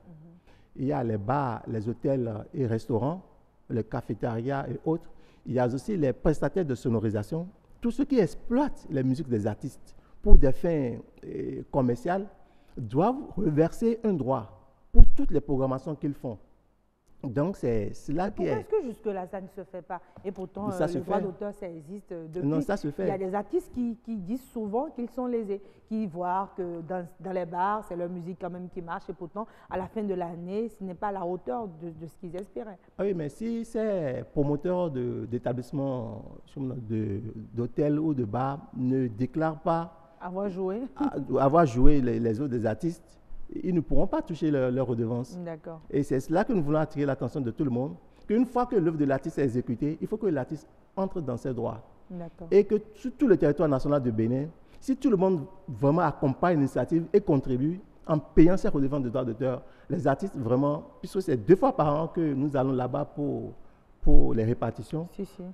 il y a les bars, les hôtels et restaurants, les cafétérias et autres. Il y a aussi les prestataires de sonorisation, tous ceux qui exploitent les musiques des artistes pour des fins commerciales doivent reverser un droit pour toutes les programmations qu'ils font. Donc, c'est là qui est... Est-ce que jusque-là, ça ne se fait pas? Et pourtant, le droit d'auteur, ça existe depuis. Non, ça se fait. Il y a des artistes qui disent souvent qu'ils sont lésés, qui voient que dans les bars, c'est leur musique quand même qui marche, et pourtant, à la fin de l'année, ce n'est pas à la hauteur de ce qu'ils espéraient. Ah oui, mais si ces promoteurs d'établissements, d'hôtels ou de bars ne déclarent pas avoir joué les œuvres des artistes, ils ne pourront pas toucher leurs redevances. Et c'est cela que nous voulons attirer l'attention de tout le monde, qu'une fois que l'œuvre de l'artiste est exécutée, il faut que l'artiste entre dans ses droits. Et que sur tout le territoire national de Bénin, si tout le monde vraiment accompagne l'initiative et contribue en payant ses redevances de droits d'auteur, les artistes vraiment, puisque c'est 2 fois par an que nous allons là-bas pour les répartitions,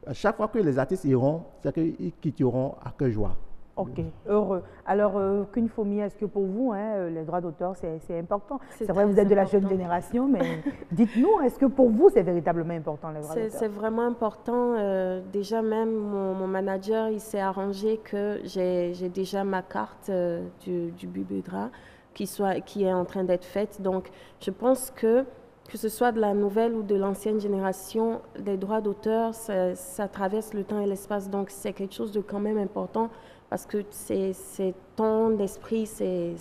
à chaque fois que les artistes iront, c'est qu'ils quitteront à cœur joie. Ok, heureux. Alors, Kunfomi, est-ce que pour vous, les droits d'auteur, c'est important? C'est vrai, vous êtes de la jeune génération, mais dites-nous, est-ce que pour vous, c'est véritablement important, les droits d'auteur? C'est vraiment important. Déjà, même mon manager, il s'est arrangé que j'ai déjà ma carte du Bubedra qui est en train d'être faite. Donc, je pense que ce soit de la nouvelle ou de l'ancienne génération, les droits d'auteur, ça traverse le temps et l'espace. Donc, c'est quelque chose de quand même important. Parce que c'est ton esprit, c'est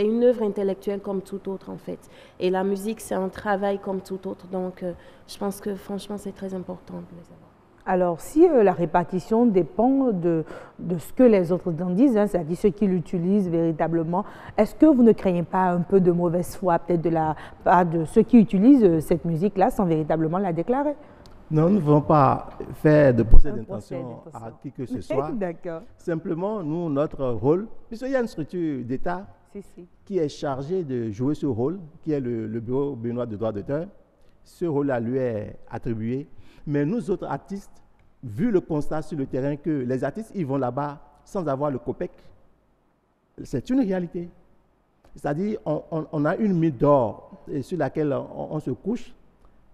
une œuvre intellectuelle comme tout autre en fait. Et la musique, c'est un travail comme tout autre. Donc, je pense que franchement, c'est très important de les avoir. Alors, si la répartition dépend de ce que les autres en disent, c'est-à-dire ceux qui l'utilisent véritablement, est-ce que vous ne craignez pas un peu de mauvaise foi, peut-être de la part de ceux qui utilisent cette musique-là sans véritablement la déclarer? Non, nous ne voulons pas faire de procès d'intention à qui que ce soit. Simplement, nous, notre rôle, puisqu'il y a une structure d'État qui est chargée de jouer ce rôle, qui est le Bureau béninois de droit d'auteur, ce rôle-là lui est attribué. Mais nous autres artistes, vu le constat sur le terrain que les artistes, ils vont là-bas sans avoir le COPEC, c'est une réalité. C'est-à-dire, on a une mine d'or sur laquelle on se couche,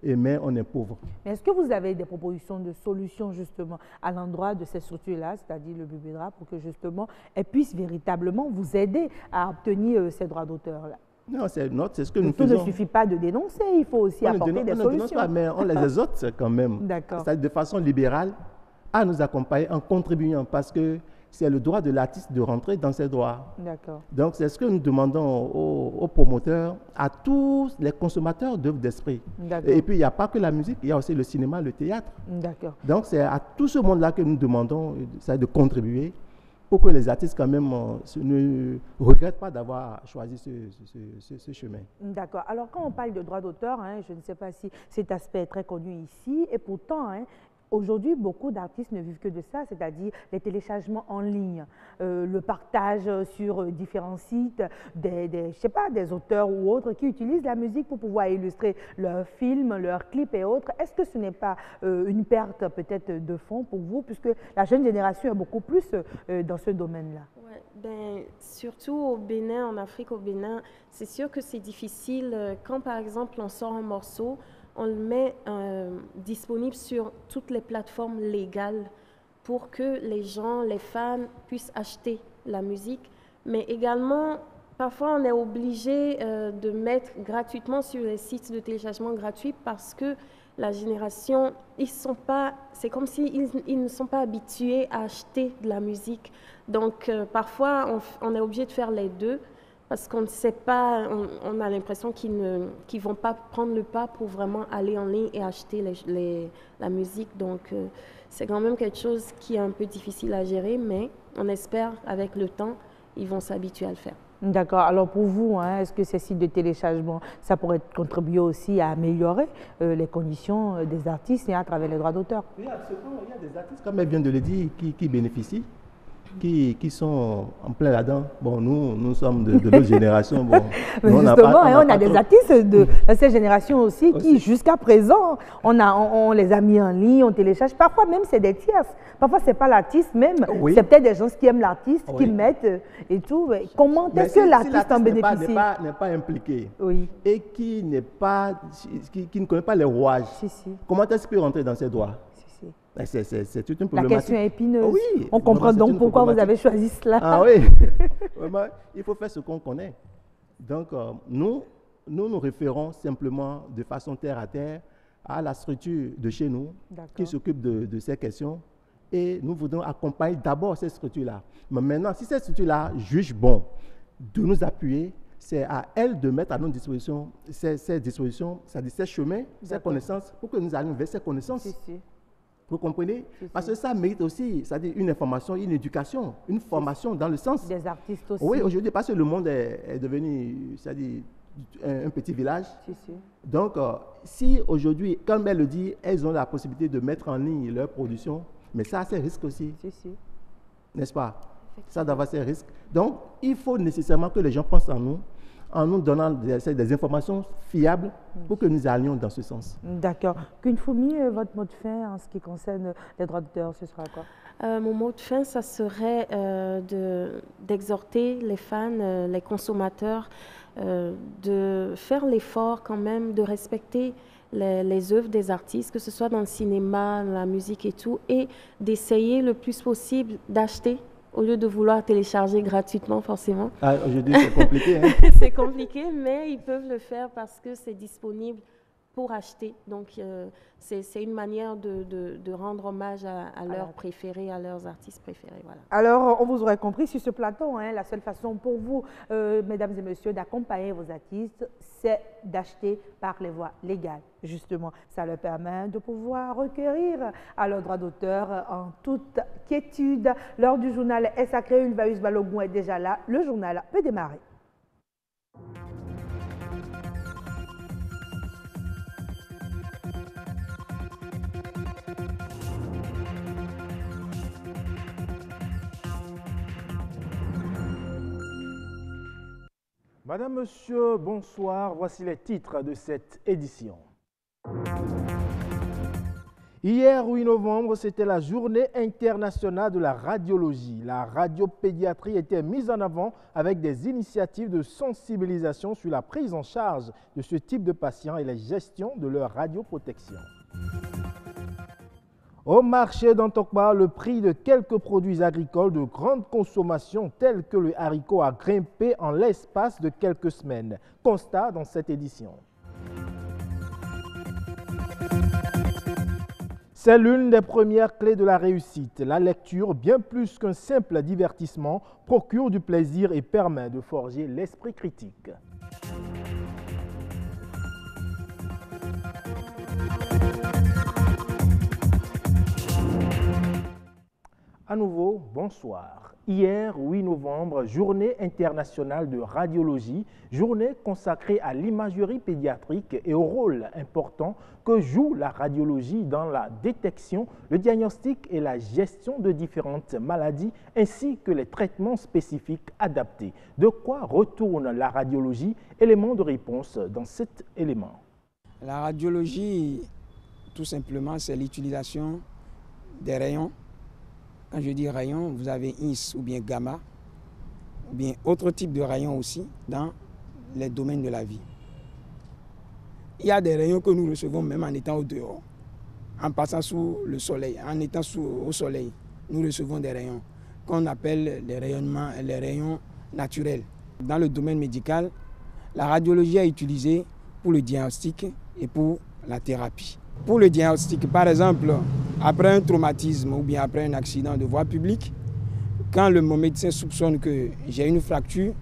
mais on est pauvre. Mais est-ce que vous avez des propositions de solutions justement à l'endroit de ces structures-là, c'est-à-dire le Bubedra, pour que justement elles puissent véritablement vous aider à obtenir ces droits d'auteur-là? Non, c'est ce que nous faisons. Il ne suffit pas de dénoncer, il faut aussi apporter des solutions. On ne dénonce pas, mais on les exhorte quand même. C'est-à-dire de façon libérale à nous accompagner en contribuant parce que c'est le droit de l'artiste de rentrer dans ses droits. Donc, c'est ce que nous demandons aux promoteurs, à tous les consommateurs d'œuvres d'esprit. Et puis, il n'y a pas que la musique, il y a aussi le cinéma, le théâtre. Donc, c'est à tout ce monde-là que nous demandons de contribuer pour que les artistes, quand même, ne regrettent pas d'avoir choisi ce chemin. D'accord. Alors, quand on parle de droit d'auteur, je ne sais pas si cet aspect est très connu ici, et pourtant, aujourd'hui, beaucoup d'artistes ne vivent que de ça, c'est-à-dire les téléchargements en ligne, le partage sur différents sites, je sais pas, des auteurs ou autres qui utilisent la musique pour pouvoir illustrer leurs films, leurs clips et autres. Est-ce que ce n'est pas une perte peut-être de fonds pour vous, puisque la jeune génération est beaucoup plus dans ce domaine-là? Ouais, ben, surtout au Bénin, en Afrique, au Bénin, c'est sûr que c'est difficile. Quand, par exemple, on sort un morceau, on le met disponible sur toutes les plateformes légales pour que les gens, les fans puissent acheter la musique. Mais également, parfois, on est obligé de mettre gratuitement sur les sites de téléchargement gratuits parce que la génération, c'est comme s'ils ne sont pas habitués à acheter de la musique. Donc, parfois, on est obligé de faire les deux parce qu'on ne sait pas, on a l'impression qu'ils ne vont pas prendre le pas pour vraiment aller en ligne et acheter la musique. Donc, c'est quand même quelque chose qui est un peu difficile à gérer, mais on espère, avec le temps, ils vont s'habituer à le faire. D'accord. Alors pour vous, est-ce que ces sites de téléchargement, ça pourrait contribuer aussi à améliorer les conditions des artistes et à travers les droits d'auteur? Oui, absolument. Il y a des artistes, comme elle vient de le dire, qui bénéficient, qui sont en plein là-dedans. Bon, nous sommes de l'autre génération. Bon, on a des artistes de cette génération aussi qui, jusqu'à présent, on les a mis en ligne, on télécharge. Parfois même, c'est des tierces. Parfois, ce n'est pas l'artiste même. Oui. C'est peut-être des gens qui aiment l'artiste, qui mettent et tout. Mais comment est-ce que l'artiste en bénéficie? N'est pas impliqué et qui ne connaît pas les rouages. Comment est-ce qu'il peut rentrer dans ses droits? C'est toute une problématique. La question est épineuse. Oui, on comprend donc pourquoi vous avez choisi cela. Ah oui, vraiment, il faut faire ce qu'on connaît. Donc, nous référons simplement de façon terre à terre à la structure de chez nous qui s'occupe de ces questions et nous voudrons accompagner d'abord cette structure-là. Mais maintenant, si cette structure-là juge bon de nous appuyer, c'est à elle de mettre à notre disposition ces dispositions, c'est-à-dire ces chemins, ces connaissances, pour que nous allions vers ces connaissances. Vous comprenez? Parce que ça mérite aussi, c'est-à-dire une information, une éducation, une formation dans le sens. Des artistes aussi. Oui, aujourd'hui, parce que le monde est devenu, c'est-à-dire un petit village. Donc, si aujourd'hui, comme elle le dit, elles ont la possibilité de mettre en ligne leur production, mais ça a ses risques aussi. N'est-ce pas? Ça doit avoir ses risques. Donc, il faut nécessairement que les gens pensent en nous donnant des informations fiables pour que nous allions dans ce sens. D'accord. Kunfoumi, votre mot de fin en ce qui concerne les droits d'auteur, ce sera quoi? Mon mot de fin, ça serait d'exhorter les fans, les consommateurs, de faire l'effort quand même de respecter les œuvres des artistes, que ce soit dans le cinéma, la musique et tout, et d'essayer le plus possible d'acheter au lieu de vouloir télécharger gratuitement, forcément. Ah, aujourd'hui, c'est compliqué. Hein? C'est compliqué, mais ils peuvent le faire parce que c'est disponible pour acheter. Donc, c'est une manière de rendre hommage à leurs préférés, à leurs artistes préférés. Voilà. Alors, on vous aurait compris sur ce plateau, la seule façon pour vous, mesdames et messieurs, d'accompagner vos artistes, c'est d'acheter par les voies légales. Justement, ça leur permet de pouvoir requérir à leurs droits d'auteur en toute quiétude. L'heure du journal est sacrée, Ulvaeus Balogun est déjà là. Le journal peut démarrer. Madame, Monsieur, bonsoir. Voici les titres de cette édition. Hier, 8 novembre, c'était la journée internationale de la radiologie. La radiopédiatrie était mise en avant avec des initiatives de sensibilisation sur la prise en charge de ce type de patients et la gestion de leur radioprotection. Au marché d'Antokba, le prix de quelques produits agricoles de grande consommation tels que le haricot a grimpé en l'espace de quelques semaines. Constat dans cette édition. C'est l'une des premières clés de la réussite. La lecture, bien plus qu'un simple divertissement, procure du plaisir et permet de forger l'esprit critique. À nouveau, bonsoir. Hier, 8 novembre, journée internationale de radiologie, journée consacrée à l'imagerie pédiatrique et au rôle important que joue la radiologie dans la détection, le diagnostic et la gestion de différentes maladies, ainsi que les traitements spécifiques adaptés. De quoi retourne la radiologie? Élément de réponse dans cet élément. La radiologie, tout simplement, c'est l'utilisation des rayons. Quand je dis rayon, vous avez INS ou bien gamma, bien autres types de rayons aussi dans les domaines de la vie. Il y a des rayons que nous recevons même en étant au dehors, en passant sous le soleil, en étant au soleil. Nous recevons des rayons qu'on appelle les rayons naturels. Dans le domaine médical, la radiologie est utilisée pour le diagnostic et pour la thérapie. Pour le diagnostic, par exemple, après un traumatisme ou bien après un accident de voie publique, quand le médecin soupçonne que j'ai une fracture,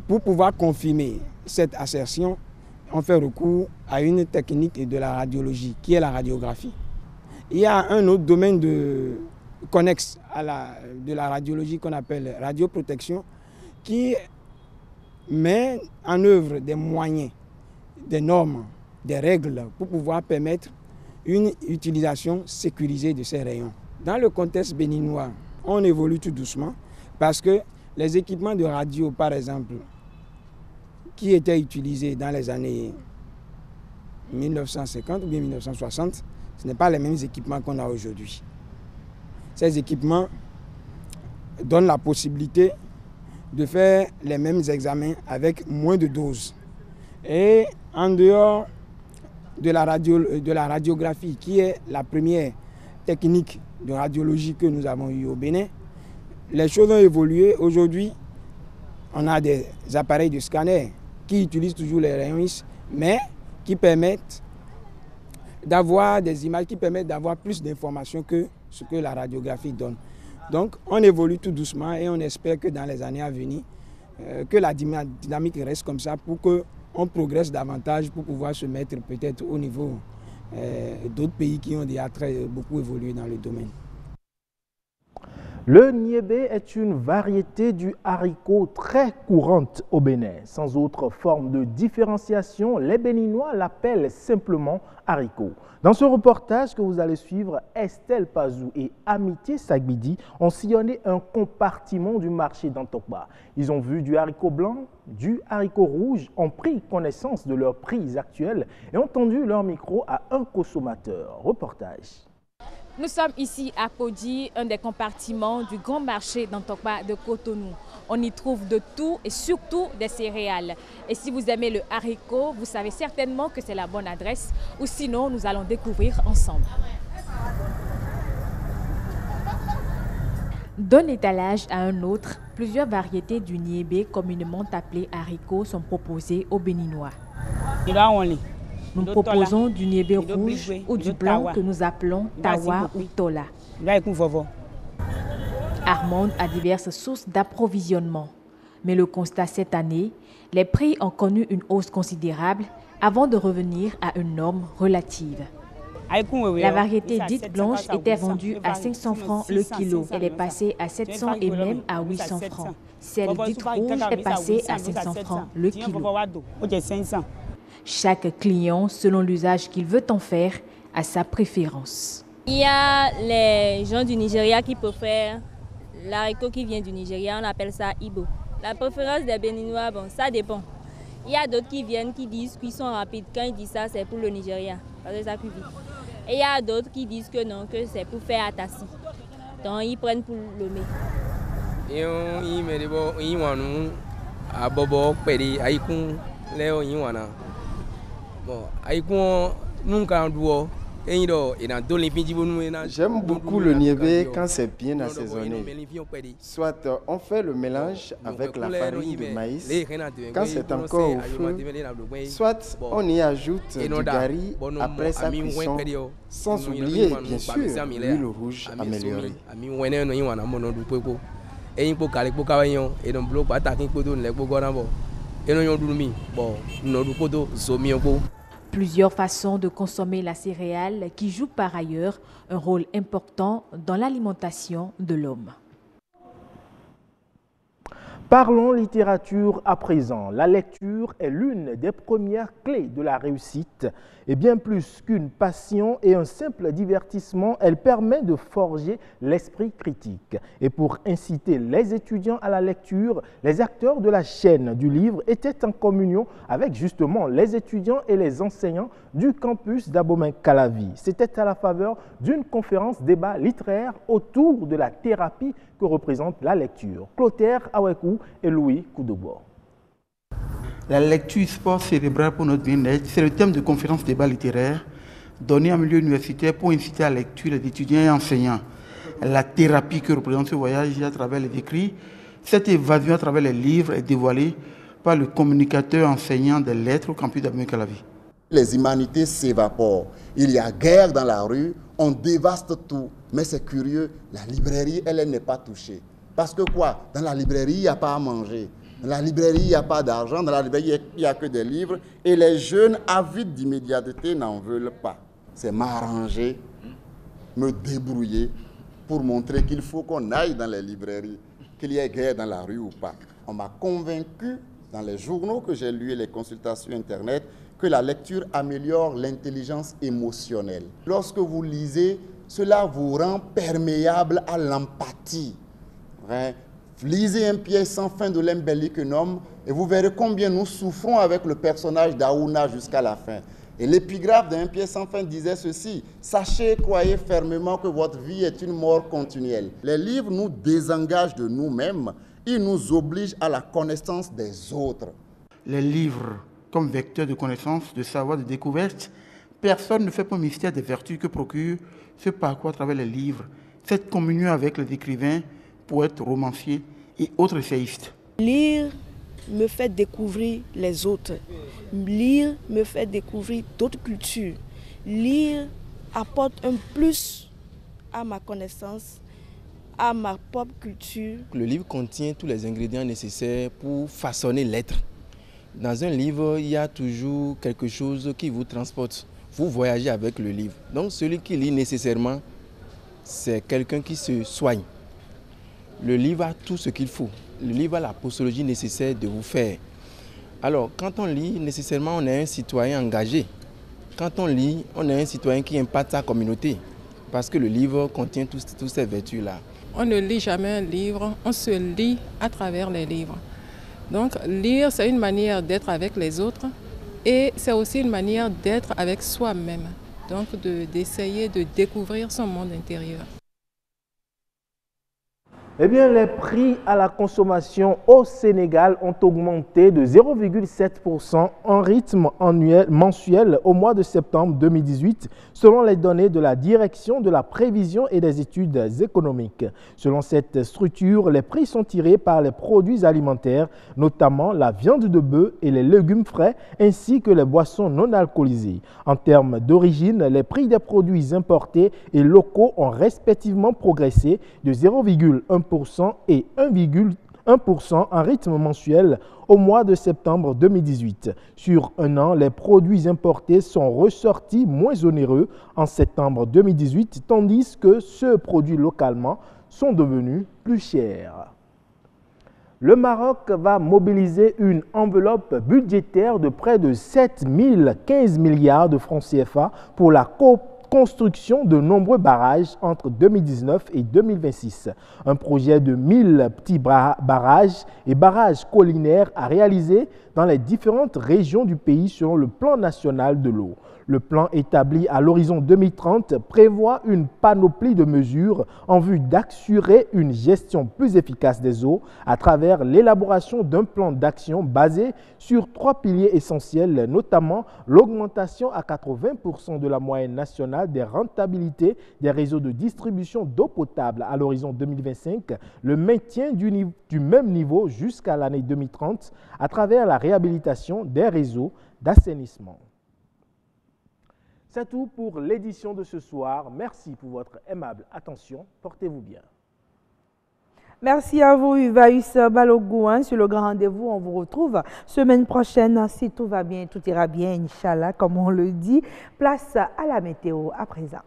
pour pouvoir confirmer cette assertion, on fait recours à une technique de la radiologie, qui est la radiographie. Il y a un autre domaine connexe de la radiologie qu'on appelle radioprotection, qui met en œuvre des moyens, des normes, des règles pour pouvoir permettre une utilisation sécurisée de ces rayons. Dans le contexte béninois, on évolue tout doucement parce que les équipements de radio, par exemple, qui étaient utilisés dans les années 1950 ou bien 1960, ce n'est pas les mêmes équipements qu'on a aujourd'hui. Ces équipements donnent la possibilité de faire les mêmes examens avec moins de doses. Et en dehors de la radiographie, qui est la première technique de radiologie que nous avons eue au Bénin, les choses ont évolué. Aujourd'hui, on a des appareils de scanner qui utilisent toujours les rayons X, mais qui permettent d'avoir des images, qui permettent d'avoir plus d'informations que ce que la radiographie donne. Donc, on évolue tout doucement et on espère que dans les années à venir, que la dynamique reste comme ça pour qu'on progresse davantage pour pouvoir se mettre peut-être au niveau d'autres pays qui ont déjà beaucoup évolué dans le domaine. Le niébé est une variété du haricot très courante au Bénin. Sans autre forme de différenciation, les Béninois l'appellent simplement haricot. Dans ce reportage que vous allez suivre, Estelle Pazou et Amitié Sagbidi ont sillonné un compartiment du marché d'Antokba. Ils ont vu du haricot blanc, du haricot rouge, ont pris connaissance de leurs prix actuels et ont tendu leur micro à un consommateur. Reportage. Nous sommes ici à Kodi, un des compartiments du grand marché d'Antokba de Cotonou. On y trouve de tout et surtout des céréales. Et si vous aimez le haricot, vous savez certainement que c'est la bonne adresse. Ou sinon, nous allons découvrir ensemble. D'un étalage à un autre, plusieurs variétés du niébé, communément appelé haricot, sont proposées aux Béninois. Nous proposons du niébé rouge ou du blanc que nous appelons tawa ou tola. Armande a diverses sources d'approvisionnement. Mais le constat cette année, les prix ont connu une hausse considérable avant de revenir à une norme relative. La variété dite blanche était vendue à 500 francs le kilo. Elle est passée à 700 et même à 800 francs. Celle dite rouge est passée à 500 francs le kilo. Chaque client, selon l'usage qu'il veut en faire, a sa préférence. Il y a les gens du Nigeria qui préfèrent l'haricot qui vient du Nigeria, on appelle ça Ibo. La préférence des Béninois, bon, ça dépend. Il y a d'autres qui viennent, qui disent qu'ils sont rapides. Quand ils disent ça, c'est pour le Nigeria, parce que ça cuit vite. Et il y a d'autres qui disent que non, que c'est pour faire atassi. Donc ils prennent pour le mets. J'aime beaucoup le niébé quand c'est bien assaisonné. Soit on fait le mélange avec la farine de maïs quand c'est encore au feu, soit on y ajoute du gari après sa cuisson, sans oublier bien sûr l'huile rouge améliorée. Plusieurs façons de consommer la céréale qui jouent par ailleurs un rôle important dans l'alimentation de l'homme. Parlons littérature à présent. La lecture est l'une des premières clés de la réussite. Et bien plus qu'une passion et un simple divertissement, elle permet de forger l'esprit critique. Et pour inciter les étudiants à la lecture, les acteurs de la chaîne du livre étaient en communion avec justement les étudiants et les enseignants du campus d'Abomey-Calavi. C'était à la faveur d'une conférence débat littéraire autour de la thérapie que représente la lecture. Clotaire Awekou et Louis Koudoubo. La lecture sport cérébral pour notre bien-être, c'est le thème de conférence débat littéraire donné en milieu universitaire pour inciter à la lecture les étudiants et enseignants. La thérapie que représente ce voyage à travers les écrits, cette évasion à travers les livres est dévoilée par le communicateur enseignant des lettres au campus d'Abomey Calavi. Les humanités s'évaporent. Il y a guerre dans la rue, on dévaste tout. Mais c'est curieux, la librairie, elle n'est pas touchée. Parce que quoi? Dans la librairie, il n'y a pas à manger. Dans la librairie, il n'y a pas d'argent. Dans la librairie, il n'y a que des livres. Et les jeunes avides d'immédiateté n'en veulent pas. C'est m'arranger, me débrouiller pour montrer qu'il faut qu'on aille dans les librairies, qu'il y ait guerre dans la rue ou pas. On m'a convaincu dans les journaux que j'ai lus et les consultations Internet que la lecture améliore l'intelligence émotionnelle. Lorsque vous lisez, cela vous rend perméable à l'empathie. Ouais. Lisez Un piège sans fin de Lembelik-Nom et vous verrez combien nous souffrons avec le personnage d'Aouna jusqu'à la fin. Et l'épigraphe d'Un piège sans fin disait ceci: sachez, croyez fermement que votre vie est une mort continuelle. Les livres nous désengagent de nous-mêmes, ils nous obligent à la connaissance des autres. Les livres, comme vecteur de connaissance, de savoir, de découverte, personne ne fait pas mystère des vertus que procure ce parcours à travers les livres, cette communion avec les écrivains, poètes, romanciers et autres essayistes. Lire me fait découvrir les autres. Lire me fait découvrir d'autres cultures. Lire apporte un plus à ma connaissance, à ma propre culture. Le livre contient tous les ingrédients nécessaires pour façonner l'être. Dans un livre, il y a toujours quelque chose qui vous transporte. Vous voyagez avec le livre. Donc celui qui lit nécessairement, c'est quelqu'un qui se soigne. Le livre a tout ce qu'il faut. Le livre a la posologie nécessaire de vous faire. Alors, quand on lit, nécessairement, on est un citoyen engagé. Quand on lit, on est un citoyen qui impacte sa communauté. Parce que le livre contient toutes ces vertus-là. On ne lit jamais un livre, on se lit à travers les livres. Donc, lire, c'est une manière d'être avec les autres et c'est aussi une manière d'être avec soi-même. Donc, d'essayer de découvrir son monde intérieur. Eh bien, les prix à la consommation au Sénégal ont augmenté de 0,7% en rythme mensuel au mois de septembre 2018, selon les données de la Direction de la prévision et des études économiques. Selon cette structure, les prix sont tirés par les produits alimentaires, notamment la viande de bœuf et les légumes frais, ainsi que les boissons non alcoolisées. En termes d'origine, les prix des produits importés et locaux ont respectivement progressé de 0,1% et 1,1% en rythme mensuel au mois de septembre 2018. Sur un an, les produits importés sont ressortis moins onéreux en septembre 2018, tandis que ceux produits localement sont devenus plus chers. Le Maroc va mobiliser une enveloppe budgétaire de près de 7,015 milliards de francs CFA pour la construction de nombreux barrages entre 2019 et 2026. Un projet de 1000 petits barrages et barrages collinaires à réaliser dans les différentes régions du pays selon le plan national de l'eau. Le plan établi à l'horizon 2030 prévoit une panoplie de mesures en vue d'assurer une gestion plus efficace des eaux à travers l'élaboration d'un plan d'action basé sur 3 piliers essentiels, notamment l'augmentation à 80% de la moyenne nationale des rentabilités des réseaux de distribution d'eau potable à l'horizon 2025, le maintien du même niveau jusqu'à l'année 2030 à travers la réhabilitation des réseaux d'assainissement. C'est tout pour l'édition de ce soir. Merci pour votre aimable attention. Portez-vous bien. Merci à vous, Uvaïs Balogou. Sur le grand rendez-vous, on vous retrouve semaine prochaine. Si tout va bien, tout ira bien, Inch'Allah, comme on le dit. Place à la météo à présent.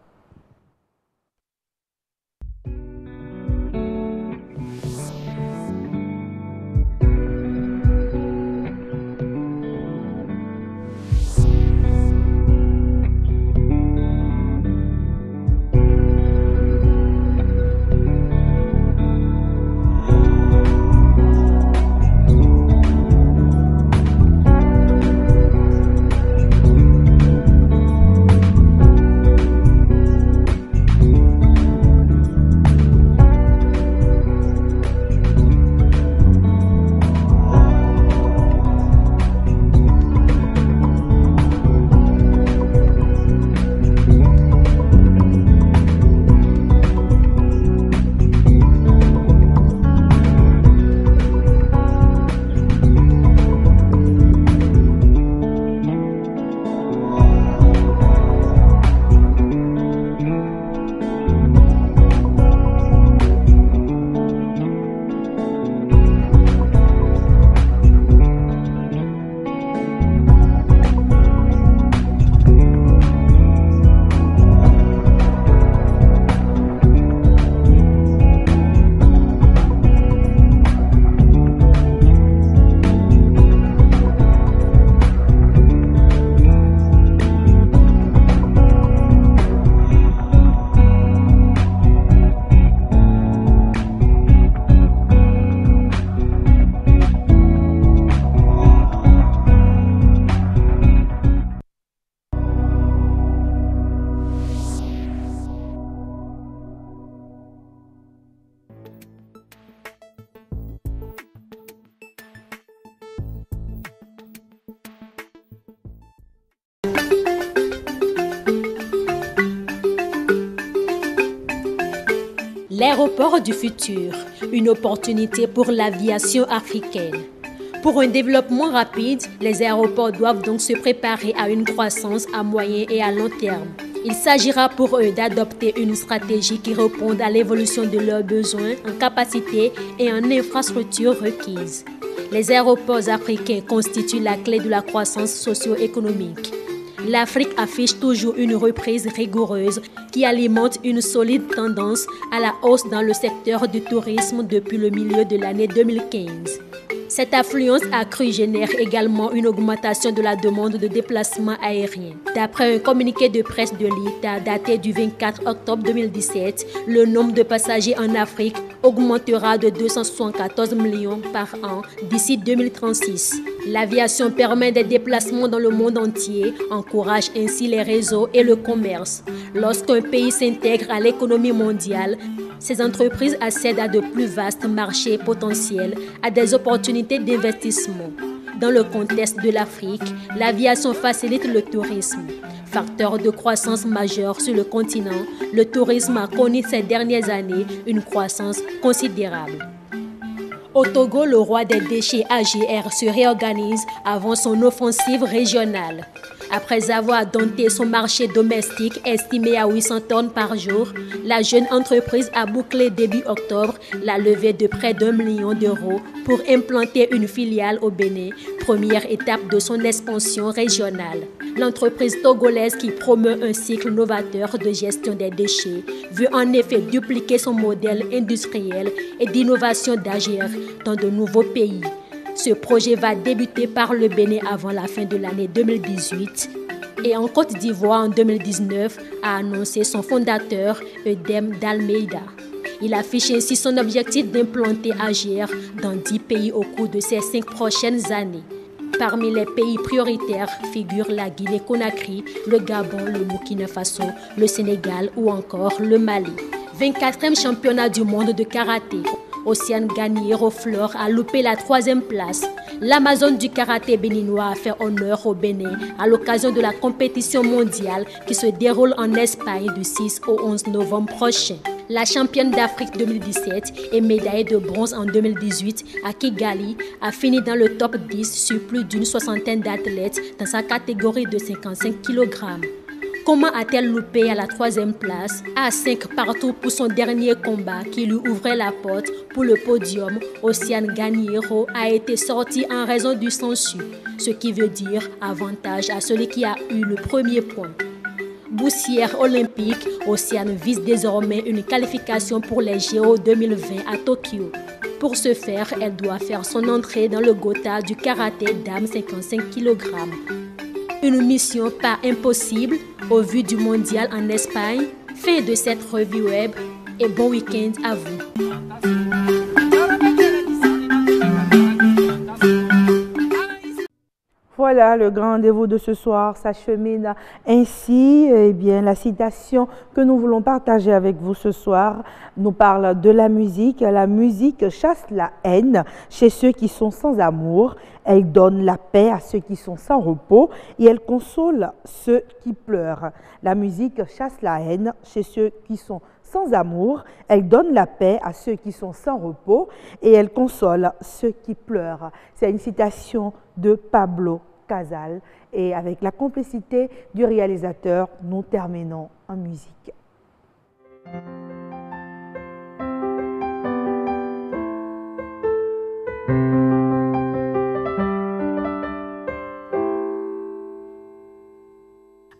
L'aéroport du futur, une opportunité pour l'aviation africaine. Pour un développement rapide, les aéroports doivent donc se préparer à une croissance à moyen et à long terme. Il s'agira pour eux d'adopter une stratégie qui réponde à l'évolution de leurs besoins en capacité et en infrastructures requises. Les aéroports africains constituent la clé de la croissance socio-économique. L'Afrique affiche toujours une reprise rigoureuse qui alimente une solide tendance à la hausse dans le secteur du tourisme depuis le milieu de l'année 2015. Cette affluence accrue génère également une augmentation de la demande de déplacement aérien. D'après un communiqué de presse de l'État daté du 24 octobre 2017, le nombre de passagers en Afrique augmentera de 274 millions par an d'ici 2036. L'aviation permet des déplacements dans le monde entier, encourage ainsi les réseaux et le commerce. Lorsqu'un pays s'intègre à l'économie mondiale, ces entreprises accèdent à de plus vastes marchés potentiels, à des opportunités d'investissement. Dans le contexte de l'Afrique, l'aviation facilite le tourisme. Facteur de croissance majeure sur le continent, le tourisme a connu ces dernières années une croissance considérable. Au Togo, le roi des déchets AGR se réorganise avant son offensive régionale. Après avoir dompté son marché domestique estimé à 800 tonnes par jour, la jeune entreprise a bouclé début octobre la levée de près d'1 million d'euros pour implanter une filiale au Bénin, première étape de son expansion régionale. L'entreprise togolaise qui promeut un cycle novateur de gestion des déchets veut en effet dupliquer son modèle industriel et d'innovation d'AGR dans de nouveaux pays. Ce projet va débuter par le Bénin avant la fin de l'année 2018 et en Côte d'Ivoire en 2019, a annoncé son fondateur, Eudem Dalmeida. Il affiche ainsi son objectif d'implanter AGR dans 10 pays au cours de ces 5 prochaines années. Parmi les pays prioritaires figurent la Guinée-Conakry, le Gabon, le Burkina Faso, le Sénégal ou encore le Mali. 24e championnat du monde de karaté. Océane Gagny-Héroflore a loupé la 3e place. L'Amazone du karaté béninois a fait honneur au Bénin à l'occasion de la compétition mondiale qui se déroule en Espagne du 6 au 11 novembre prochain. La championne d'Afrique 2017 et médaillée de bronze en 2018 à Kigali a fini dans le top 10 sur plus d'une soixantaine d'athlètes dans sa catégorie de 55 kg. Comment a-t-elle loupé à la 3e place, à 5 partout pour son dernier combat qui lui ouvrait la porte pour le podium? Océane Gagny-Héro a été sortie en raison du sensu, ce qui veut dire avantage à celui qui a eu le premier point. Boussière olympique, Océane vise désormais une qualification pour les JO 2020 à Tokyo. Pour ce faire, elle doit faire son entrée dans le Gotha du karaté dame 55 kg. Une mission pas impossible au vu du mondial en Espagne. Fin de cette revue web et bon week-end à vous. Voilà, le grand rendez-vous de ce soir s'achemine ainsi. Eh bien, la citation que nous voulons partager avec vous ce soir nous parle de la musique. La musique chasse la haine chez ceux qui sont sans amour. Elle donne la paix à ceux qui sont sans repos et elle console ceux qui pleurent. La musique chasse la haine chez ceux qui sont sans amour. Elle donne la paix à ceux qui sont sans repos et elle console ceux qui pleurent. C'est une citation de Pablo Casals et avec la complicité du réalisateur, nous terminons en musique.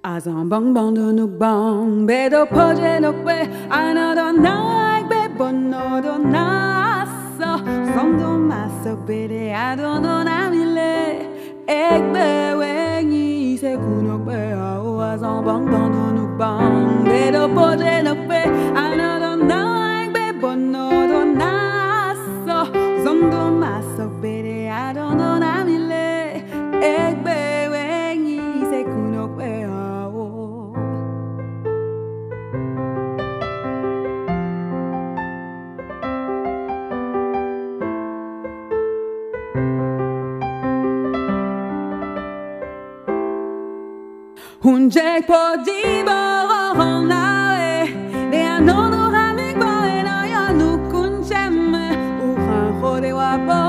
Azan bang bang do nuk bang bedo poje nuk be another night be bono do nasa sondo masa bede adono namile ekbe wengi se kunok be o azan bang bang do nuk bang bedo poje nuk be another night be bono do nasa sondo masa bede adono namile ekbe wengi se kunok be un jackpot di boro nae de anono ramik boy na ya baba